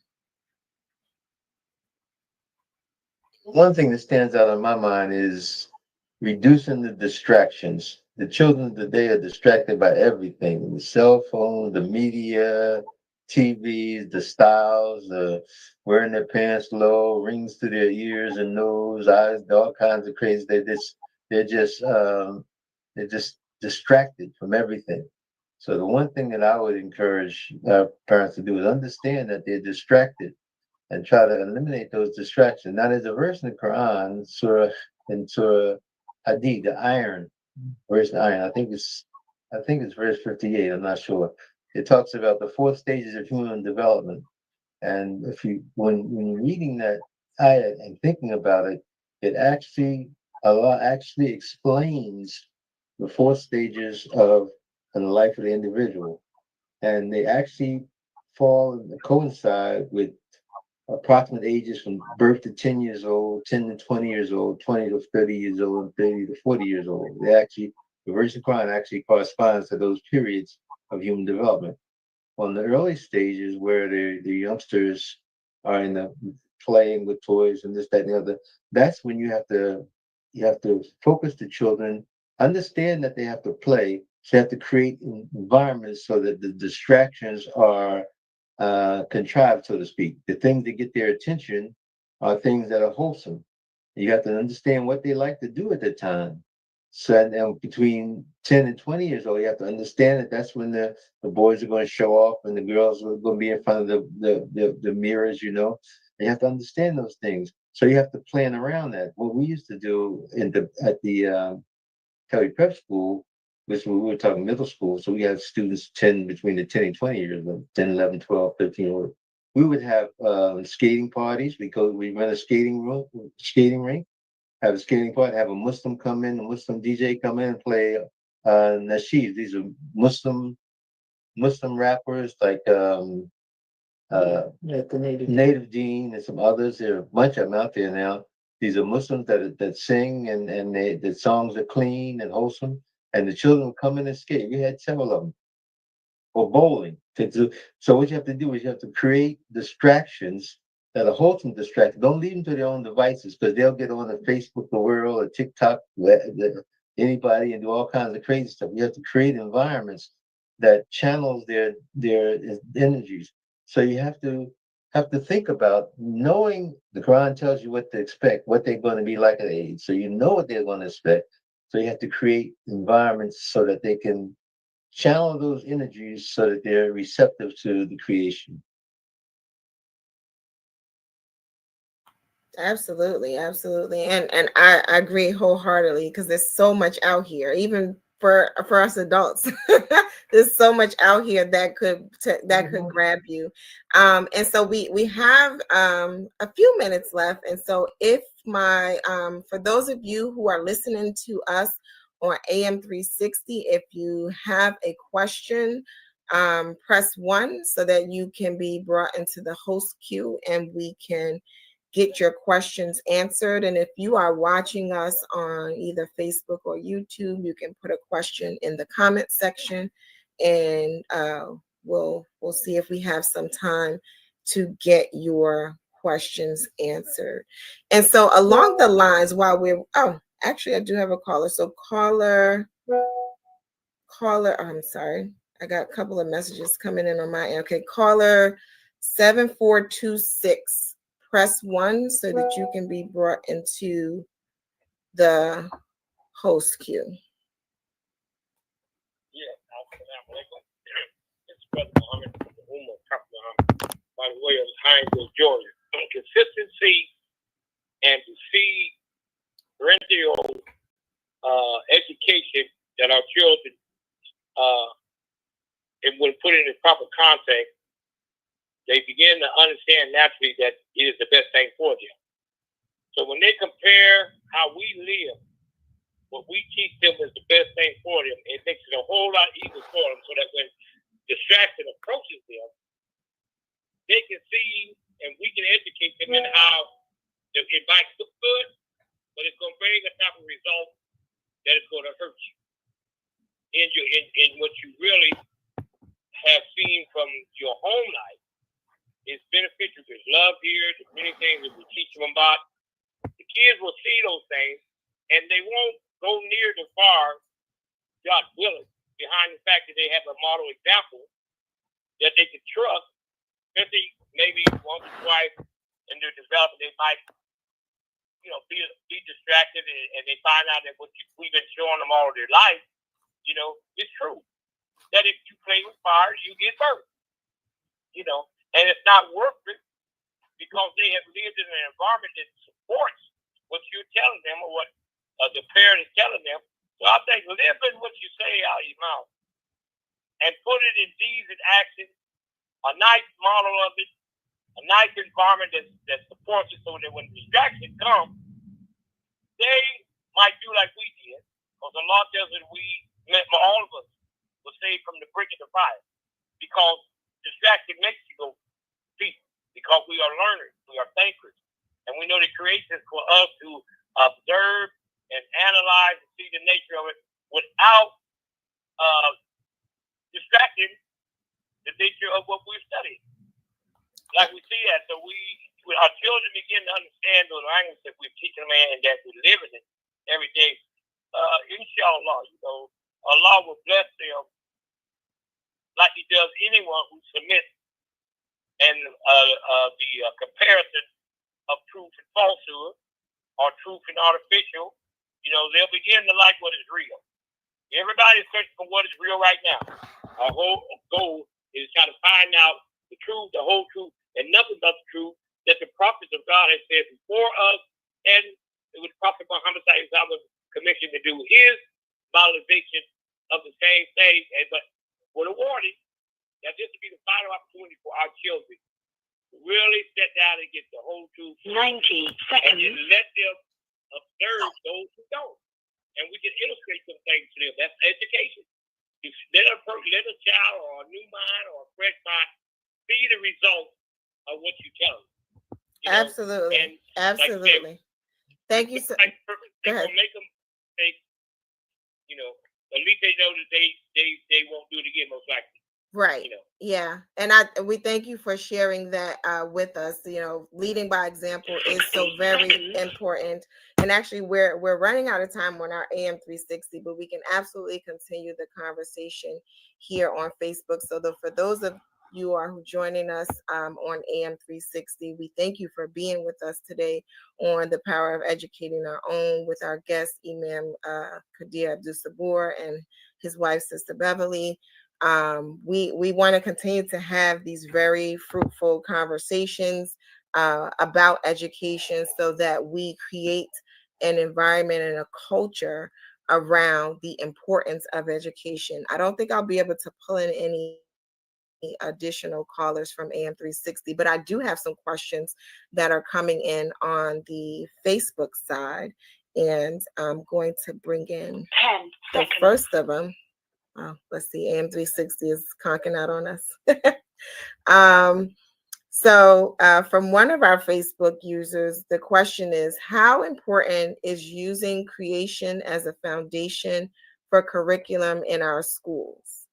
One thing that stands out in my mind is reducing the distractions. The children today are distracted by everything: the cell phone, the media, TVs, the styles, wearing their pants low, rings to their ears and nose, eyes, all kinds of crazy. They're just they're just distracted from everything. So the one thing that I would encourage parents to do is understand that they're distracted and try to eliminate those distractions. Now, there's a verse in the Quran, Surah Hadid, the iron, verse iron. I think it's verse 58. I'm not sure. It talks about the 4 stages of human development. And if you, when you're reading that ayah and thinking about it, Allah actually explains the 4 stages of in the life of the individual, and they actually fall and coincide with approximate ages from birth to 10 years old, 10 to 20 years old, 20 to 30 years old, and 30 to 40 years old. The verse of Quran actually corresponds to those periods of human development. On the early stages where the youngsters are in the playing with toys and this, that, and the other, that's when you have to focus the children, understand that they have to play. So you have to create environments so that the distractions are contrived, so to speak. The things that get their attention are things that are wholesome. You have to understand what they like to do at the time. So, and between 10 and 20 years old, you have to understand that that's when the boys are going to show off and the girls are going to be in front of the mirrors, And you have to understand those things. So you have to plan around that. What we used to do at the Kelly Prep School, which we were talking middle school, so we had students between the 10 and 20 years old, 10, 11, 12, 13. We would have skating parties because we rent a skating rink, have a skating party, have a Muslim come in, a Muslim DJ come in and play nasheed. These are Muslim rappers like the Native Gene and some others. There are a bunch of them out there now. These are Muslims that sing, and the songs are clean and wholesome. And the children will come in and skate. We had several of them. Or bowling. So what you have to do is you have to create distractions that are wholesome distractions. Don't leave them to their own devices, because they'll get on the Facebook, the world, or TikTok, anybody, and do all kinds of crazy stuff. You have to create environments that channels their energies. So you have to think about knowing the Quran tells you what to expect, what they're going to be like at age. So you know what they're going to expect. So you have to create environments so that they can channel those energies so that they're receptive to the creation. Absolutely, absolutely, and I agree wholeheartedly, because there's so much out here, even for us adults. There's so much out here that could grab you, and so we have a few minutes left, and so if for those of you who are listening to us on AM 360, if you have a question, press 1 so that you can be brought into the host queue and we can get your questions answered. And if you are watching us on either Facebook or YouTube, you can put a question in the comment section, and we'll see if we have some time to get your questions answered. And so along the lines, while we're, oh, actually, I do have a caller. So caller, I'm sorry. I got a couple of messages coming in on my end. Okay, caller 7426, press 1 so that you can be brought into the host queue. Yeah, assalamu alaikum. It's Brother Muhammad from the Ummah, by the way of Hinesville, Georgia. Consistency and to see parental education that our children, and when put in its proper context, they begin to understand naturally that it is the best thing for them. So when they compare how we live, what we teach them is the best thing for them, it makes it a whole lot easier for them so that when distraction approaches them, they can see and we can educate them in how it might look good, but it's going to bring a type of result that is going to hurt you in what you really have seen from your home life. It's beneficial. There's love here. There's many things that we teach them about. The kids will see those things, and they won't go near the far, God willing, behind the fact that they have a model example that they can trust, especially maybe once or twice in their development, they might, be distracted and they find out that what we've been showing them all their life, it's true. That if you play with fire, you get burned. And it's not worth it because they have lived in an environment that supports what you're telling them or what the parent is telling them. So I think live in what you say out of your mouth and put it in deeds and actions, a nice model of it, a nice environment that supports it so that when distractions come, they might do like we did. Because the law tells us all of us, was saved from the brick of the fire. Because distraction makes you go deep. Because we are learners, we are thinkers. And we know the creation is for us to observe and analyze and see the nature of it without distracting the nature of what we're studying. Like we see that, so when our children begin to understand the language that we're teaching them and that we live in it every day, inshallah, Allah will bless them like He does anyone who submits. And the comparison of truth and falsehood, or truth and artificial, they'll begin to like what is real. Everybody's searching for what is real right now. Our whole goal is trying to find out the truth, the whole truth, and nothing but the truth that the prophets of God have said before us, and it was Prophet Muhammad was commissioned to do his validation of the same thing, but with a warning that this will be the final opportunity for our children to really sit down and get the whole truth. 90 seconds. And let them observe those who don't. And we can illustrate some things to them. That's education. Let a child or a new mind or a fresh mind see the results of what you tell them. Absolutely. Absolutely. Thank you. Go ahead. Make them think, at least they know that they won't do it again, most likely. Right. Yeah. And we thank you for sharing that with us. Leading by example is so very important. And actually, we're running out of time on our AM 360, but we can absolutely continue the conversation here on Facebook. So for those of you who are joining us on AM 360, we thank you for being with us today on The Power of Educating Our Own with our guest, Imam Kadir Abdul-Sabur, and his wife, Sister Beverly. We want to continue to have these very fruitful conversations about education so that we create an environment and a culture around the importance of education. I don't think I'll be able to pull in any additional callers from AM 360, but I do have some questions that are coming in on the Facebook side, and I'm going to bring in the first of them. Let's see, AM 360 is conking out on us. So from one of our Facebook users, the question is, how important is using creation as a foundation for curriculum in our schools?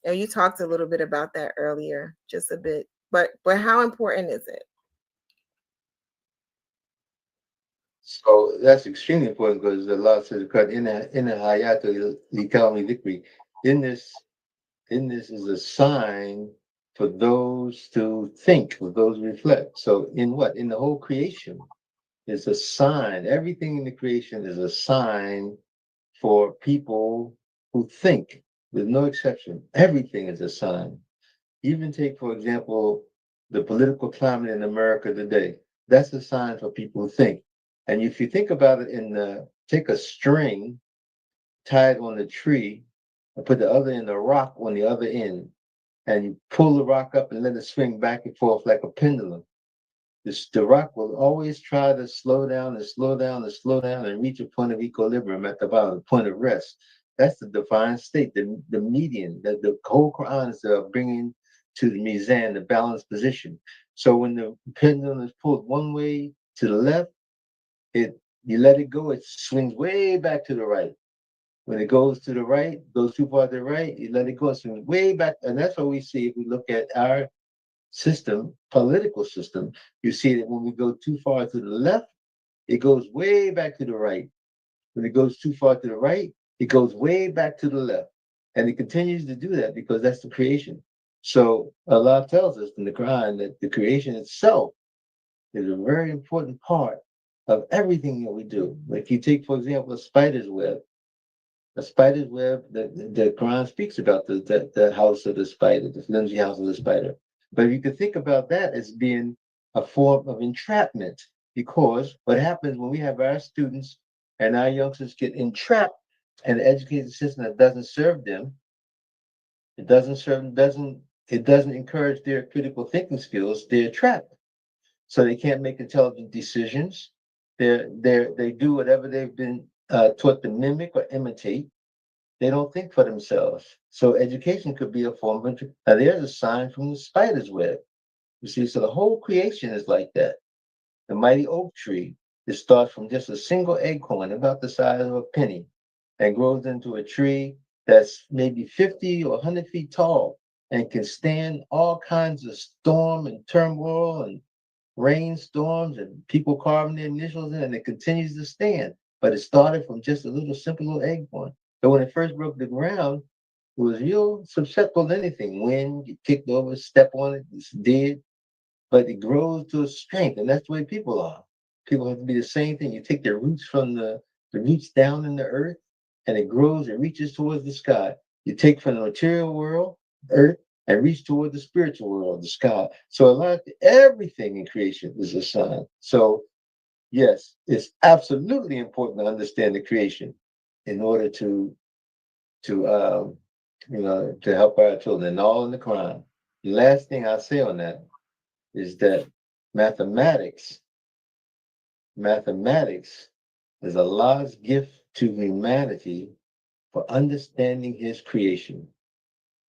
Now, you talked a little bit about that earlier, just a bit, but how important is it? So that's extremely important because Allah says, in the hayatul likami dhikri, in this is a sign for those to think, for those to reflect. So in what? In the whole creation is a sign. Everything in the creation is a sign for people who think, with no exception. Everything is a sign. Even take, for example, the political climate in America today. That's a sign for people who think. And if you think about it take a string, tie it on a tree, and put the other end, a rock on the other end, and you pull the rock up and let it swing back and forth like a pendulum. The rock will always try to slow down and slow down and slow down and reach a point of equilibrium at the bottom, the point of rest. That's the divine state, the median, that the whole Quran is bringing to the mizan, the balanced position. So when the pendulum is pulled one way to the left, you let it go, it swings way back to the right. When it goes to the right, goes too far to the right, you let it go, it swings way back. And that's what we see if we look at our system, political system. You see that when we go too far to the left, it goes way back to the right. When it goes too far to the right, it goes way back to the left. And it continues to do that because that's the creation. So Allah tells us in the Quran that the creation itself is a very important part of everything that we do. Like you take, for example, a spider's web. A spider's web, the Quran speaks about the house of the spider, the flimsy house of the spider. But you could think about that as being a form of entrapment, because what happens when we have our students and our youngsters get entrapped in an education system that doesn't serve them, it doesn't encourage their critical thinking skills, they're trapped. So they can't make intelligent decisions. They do whatever they've been taught to mimic or imitate. They don't think for themselves. So education could be a form of. Now there's a sign from the spider's web. You see, so the whole creation is like that. The mighty oak tree, it starts from just a single acorn about the size of a penny and grows into a tree that's maybe 50 or 100 feet tall and can stand all kinds of storm and turmoil and rainstorms and people carving their initials in, and it continues to stand. But it started from just a little simple little acorn. So when it first broke the ground, it was real susceptible to anything. Wind, get kicked over, step on it, it's dead. But it grows to a strength, and that's the way people are. People have to be the same thing. You take the roots from the roots down in the earth, and it grows, it reaches towards the sky. You take from the material world, earth, and reach toward the spiritual world, the sky. So everything in creation is a sign. So yes, it's absolutely important to understand the creation in order to to help our children, and all in the Quran. The last thing I say on that is that mathematics mathematics is Allah's gift to humanity for understanding his creation.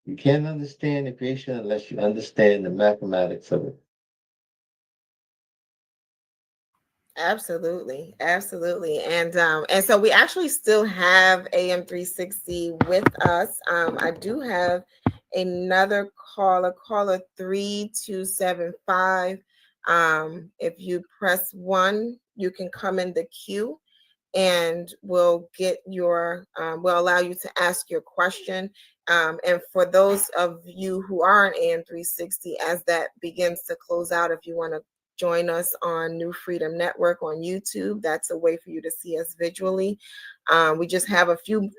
You can't understand the creation unless you understand the mathematics of it. Absolutely, absolutely, and so we actually still have AM 360 with us. I do have another caller 3275. If you press 1, you can come in the queue, and we'll we'll allow you to ask your question. And for those of you who are on AM 360, as that begins to close out, if you want to join us on New Freedom Network on YouTube, that's a way for you to see us visually. We just have a few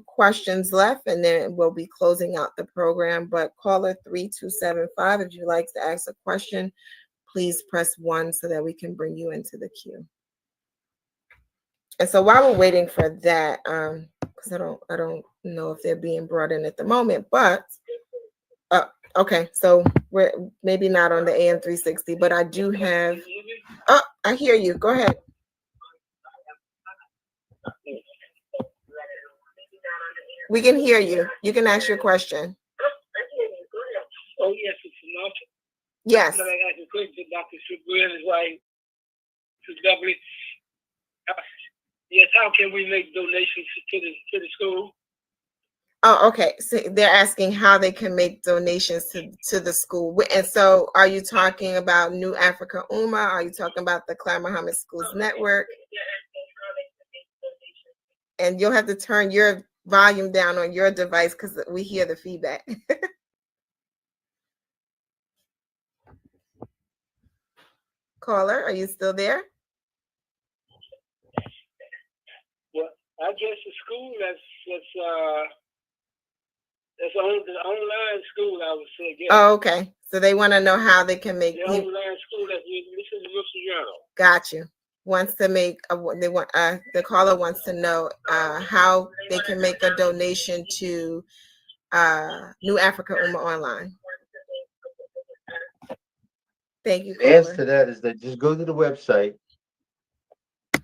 questions left, and then we'll be closing out the program. But caller 3275, if you'd like to ask a question, please press 1 so that we can bring you into the queue. And so while we're waiting for that, because I don't know if they're being brought in at the moment, but okay, so we're maybe not on the AM 360, but I do have. Oh, I hear you. Go ahead. We can hear you. You can ask your question. Oh yes, it's enough. Yes. But I got a question to Dr. Subriel is why to yes, how can we make donations to the school? Oh, okay. So they're asking how they can make donations to the school. And so are you talking about New Africa Ummah? Are you talking about the Claire Muhammad Schools Network? And you'll have to turn your volume down on your device because we hear the feedback. Caller, are you still there? Well, I guess the school that's on the online school. I would say, yeah. Oh, okay. So they want to know how they can make The online school that you listen to Mr. Journal. Got you. Wants to make they want the caller wants to know how they can make a donation to New Africa Uma Online. Thank you, The answer caller. to that is that just go to the website,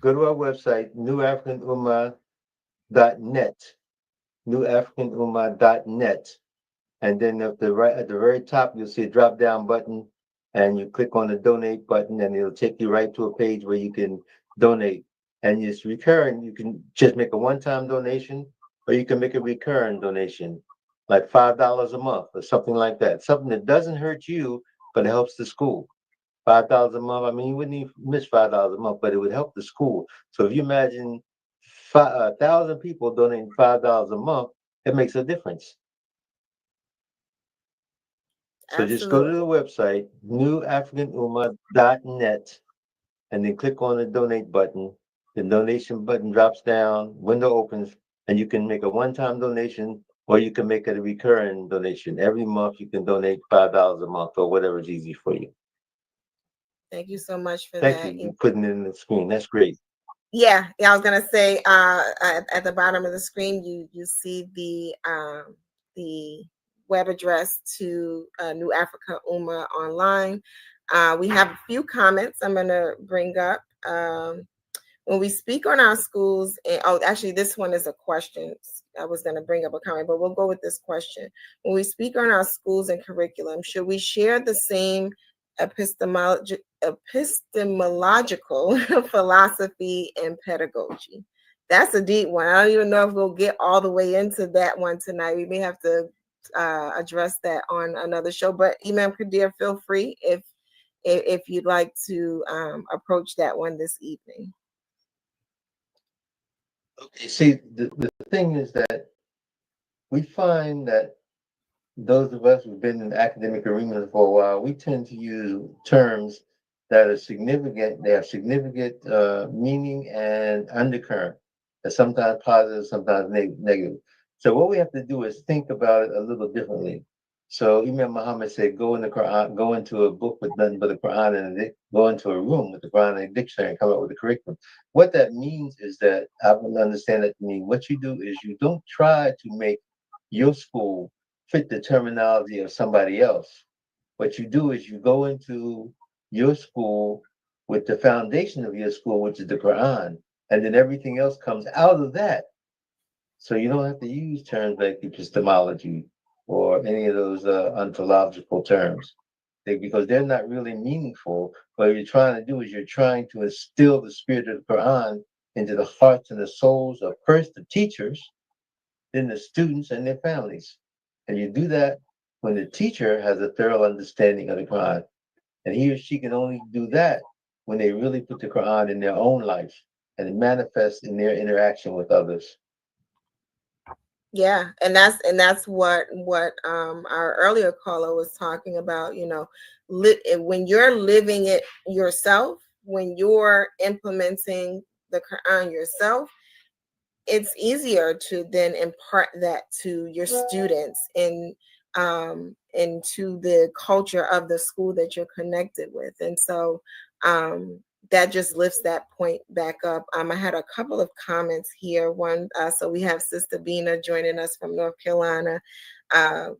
go to our website, newafricanuma.net, newafricanuma.net, and then at the very top you'll see a drop down button, and you click on the donate button, and it'll take you right to a page where you can donate. And it's recurring. You can just make a one-time donation, or you can make a recurring donation, like $5 a month or something like that. Something that doesn't hurt you, but it helps the school. $5 a month. I mean, you wouldn't even miss $5 a month, but it would help the school. So if you imagine 1,000 people donating $5 a month, it makes a difference. So just go to the website, newafricanuma.net, and then click on the donate button. The donation button drops down, window opens, and you can make a one-time donation, or you can make it a recurring donation. Every month you can donate $5 a month, or whatever is easy for you. Thank you so much for Thank that. you. You're putting it in the screen. That's great. Yeah, I was gonna say at the bottom of the screen you see the web address to New Africa Uma Online. We have a few comments I'm gonna bring up. When we speak on our schools, and actually this one is a question. I was going to bring up a comment, but we'll go with this question. When we speak on our schools and curriculum, should we share the same epistemological philosophy and pedagogy? That's a deep one. I don't even know if we'll get all the way into that one tonight. We may have to address that on another show, but Imam Kadir, feel free if you'd like to approach that one this evening. Okay, see, the thing is that we find that those of us who've been in the academic arena for a while, we tend to use terms that are significant. They have significant meaning and undercurrent. They're sometimes positive, sometimes negative. So what we have to do is think about it a little differently. So Imam Muhammad said, go in the Quran, go into a book with nothing but the Quran, and go into a room with the Quran and a dictionary and come up with a curriculum. What that means is that I would understand that to mean what you do is you don't try to make your school fit the terminology of somebody else. What you do is you go into your school with the foundation of your school, which is the Quran, and then everything else comes out of that. So you don't have to use terms like epistemology or any of those ontological terms, because they're not really meaningful. What you're trying to do is you're trying to instill the spirit of the Quran into the hearts and the souls of first the teachers, then the students and their families. And you do that when the teacher has a thorough understanding of the Quran. And he or she can only do that when they really put the Quran in their own life and it manifests in their interaction with others. Yeah, and that's what our earlier caller was talking about. You know, when you're living it yourself, when you're implementing the Quran yourself, it's easier to then impart that to your students and into the culture of the school that you're connected with. And so that just lifts that point back up. I had a couple of comments here. One, so we have Sister Bina joining us from North Carolina.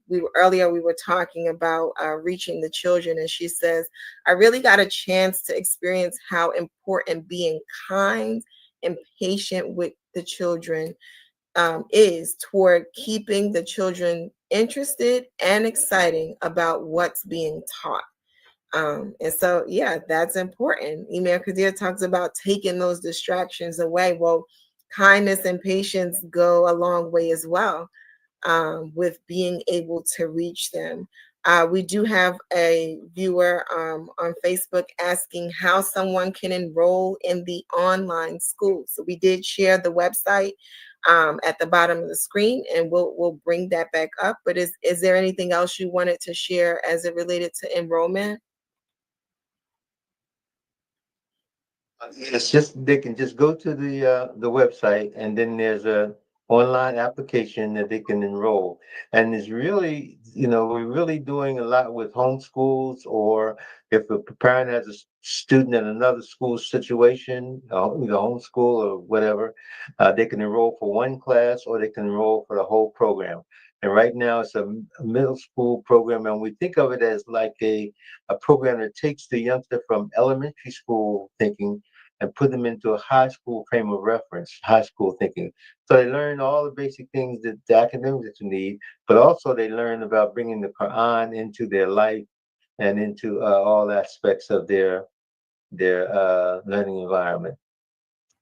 We were talking about reaching the children, and she says, I really got a chance to experience how important being kind and patient with the children is toward keeping the children interested and exciting about what's being taught. And so, yeah, that's important. Imam Kadir talks about taking those distractions away. Well, kindness and patience go a long way as well with being able to reach them. We do have a viewer on Facebook asking how someone can enroll in the online school. So we did share the website at the bottom of the screen, and we'll bring that back up. But is there anything else you wanted to share as it related to enrollment? It's just they can just go to the website, and then there's a online application that they can enroll. And it's really, we're really doing a lot with homeschools, or if a parent has a student in another school situation, either homeschool or whatever, they can enroll for one class or they can enroll for the whole program. And right now it's a middle school program, and we think of it as like a program that takes the youngster from elementary school thinking and put them into a high school frame of reference, high school thinking. So they learn all the basic things, that the academics that you need, but also they learn about bringing the Quran into their life and into all aspects of their learning environment.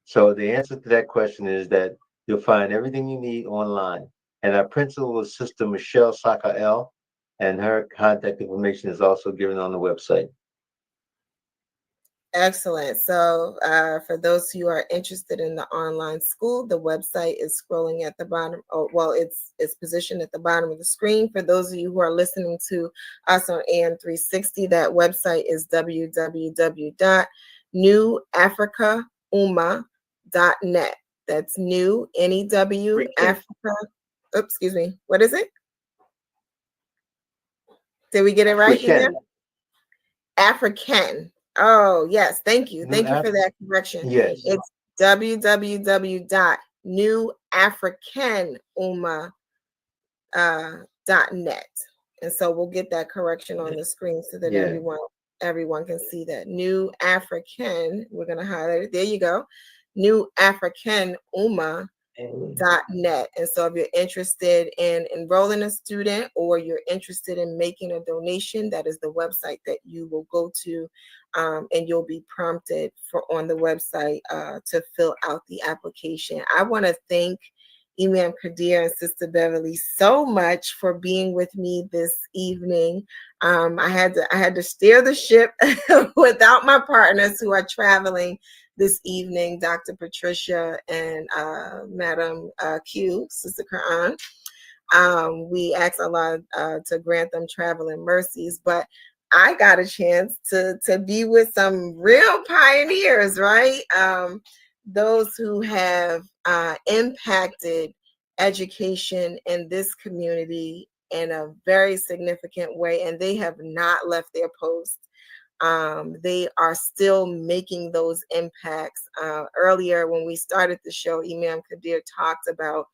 So the answer to that question is that you'll find everything you need online. And our principal is Sister Michelle Sakael, and her contact information is also given on the website. Excellent. So for those who are interested in the online school, the website is scrolling at the bottom. Oh, well, it's positioned at the bottom of the screen. For those of you who are listening to us on AM 360, that website is www.newafricaumma.net. That's new, N-E-W, Africa. Oops, excuse me. What is it? Did we get it right? African. Oh, yes. Thank you. Thank you for that correction. Yes. It's www.newafricanumma.net. And so we'll get that correction on the screen so that everyone can see that. New African, we're going to highlight it. There you go. newafricanumma.net. And so if you're interested in enrolling a student, or you're interested in making a donation, that is the website that you will go to, and you'll be prompted on the website to fill out the application. I want to thank Imam Kadir and Sister Beverly so much for being with me this evening. I had to steer the ship without my partners who are traveling this evening, Dr. Patricia and Madam Q, Sister Quran. We asked Allah to grant them traveling mercies, but I got a chance to be with some real pioneers, right? Those who have impacted education in this community in a very significant way, and they have not left their post. They are still making those impacts. Earlier, when we started the show, Imam Kadir talked about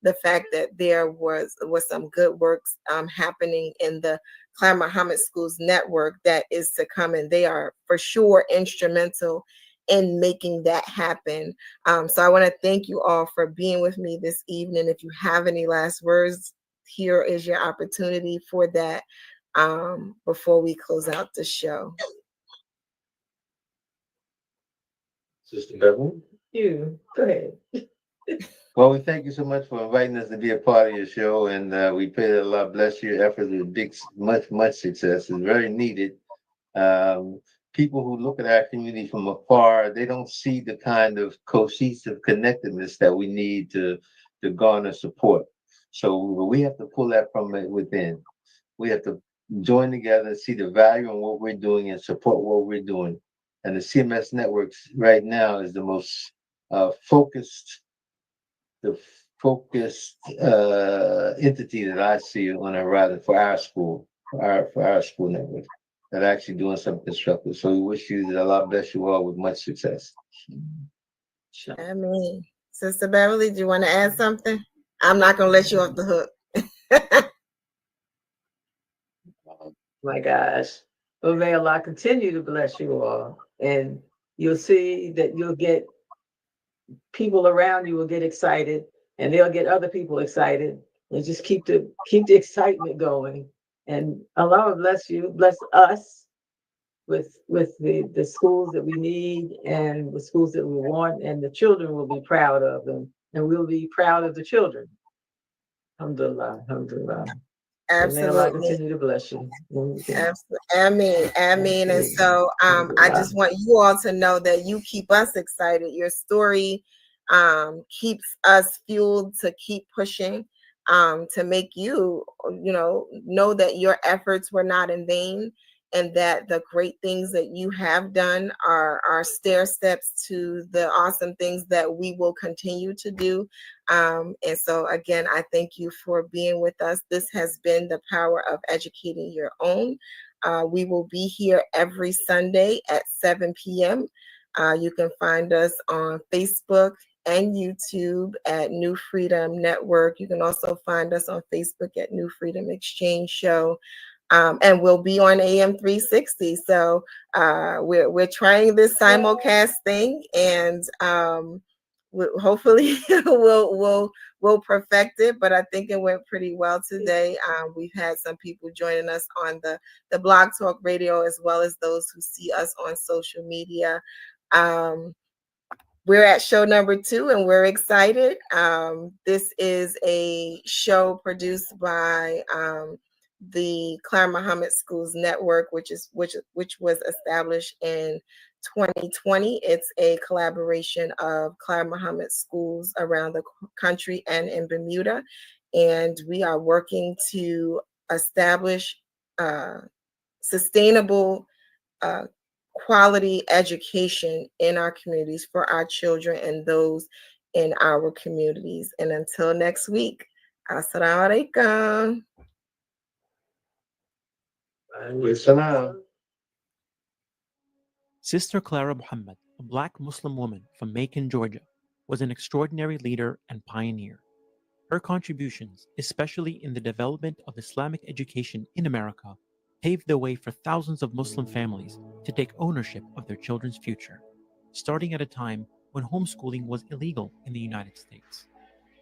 the fact that there was some good works happening in the Clyde Muhammad Schools network that is to come, and they are for sure instrumental in making that happen. So I want to thank you all for being with me this evening. If you have any last words, here is your opportunity for that before we close out the show. Sister Beverly? You go ahead. Well, we thank you so much for inviting us to be a part of your show, and we pray that Allah bless your efforts with much success. It's very needed. People who look at our community from afar, they don't see the kind of cohesive connectedness that we need to garner support. So we have to pull that from within. We have to join together, see the value in what we're doing, and support what we're doing. And the CMS networks right now is the most focused entity that I see on a rather for our school, for our school network, that are actually doing something constructive. So we wish you that Allah bless you all with much success. I mean, Sister Beverly, do you want to add something? I'm not going to let you off the hook. My gosh. Well, may Allah continue to bless you all. And you'll see that you'll get people around you will get excited, and they'll get other people excited. And just keep the excitement going. And Allah will bless you, bless us with the schools that we need and the schools that we want, and the children will be proud of them, and we'll be proud of the children. Alhamdulillah, alhamdulillah. So may Allah Absolutely. continue to bless you. Amen. Amen. And so I just want you all to know that you keep us excited. Your story keeps us fueled to keep pushing, to make you, know that your efforts were not in vain, and that the great things that you have done are stair steps to the awesome things that we will continue to do. And so again, I thank you for being with us. This has been the power of educating your own. We will be here every Sunday at 7 p.m. You can find us on Facebook and YouTube at New Freedom Network. You can also find us on Facebook at New Freedom Exchange Show. And we'll be on AM 360. So we're trying this simulcast thing, and hopefully we'll perfect it. But I think it went pretty well today. We've had some people joining us on the Blog Talk Radio, as well as those who see us on social media. We're at show number 2, and we're excited. This is a show produced by the Clara Muhammad Schools Network, which was established in 2020. It's a collaboration of Clara Muhammad schools around the country and in Bermuda, and we are working to establish sustainable quality education in our communities for our children and those in our communities. And until next week, assalamu alaikum. Sister Clara Muhammad, a black Muslim woman from Macon, Georgia, was an extraordinary leader and pioneer. Her contributions, especially in the development of Islamic education in America, paved the way for thousands of Muslim families to take ownership of their children's future, starting at a time when homeschooling was illegal in the United States.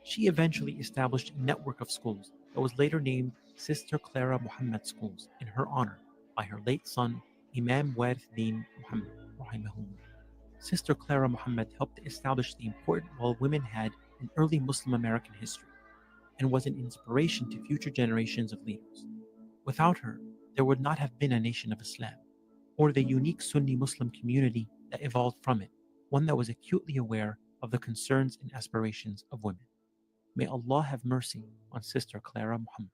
She eventually established a network of schools that was later named Sister Clara Muhammad Schools in her honor by her late son, Imam Warith Din Muhammad, rahimahullah. Sister Clara Muhammad helped establish the important role women had in early Muslim American history and was an inspiration to future generations of leaders. Without her, there would not have been a nation of Islam, or the unique Sunni Muslim community that evolved from it, one that was acutely aware of the concerns and aspirations of women. May Allah have mercy on Sister Clara Muhammad.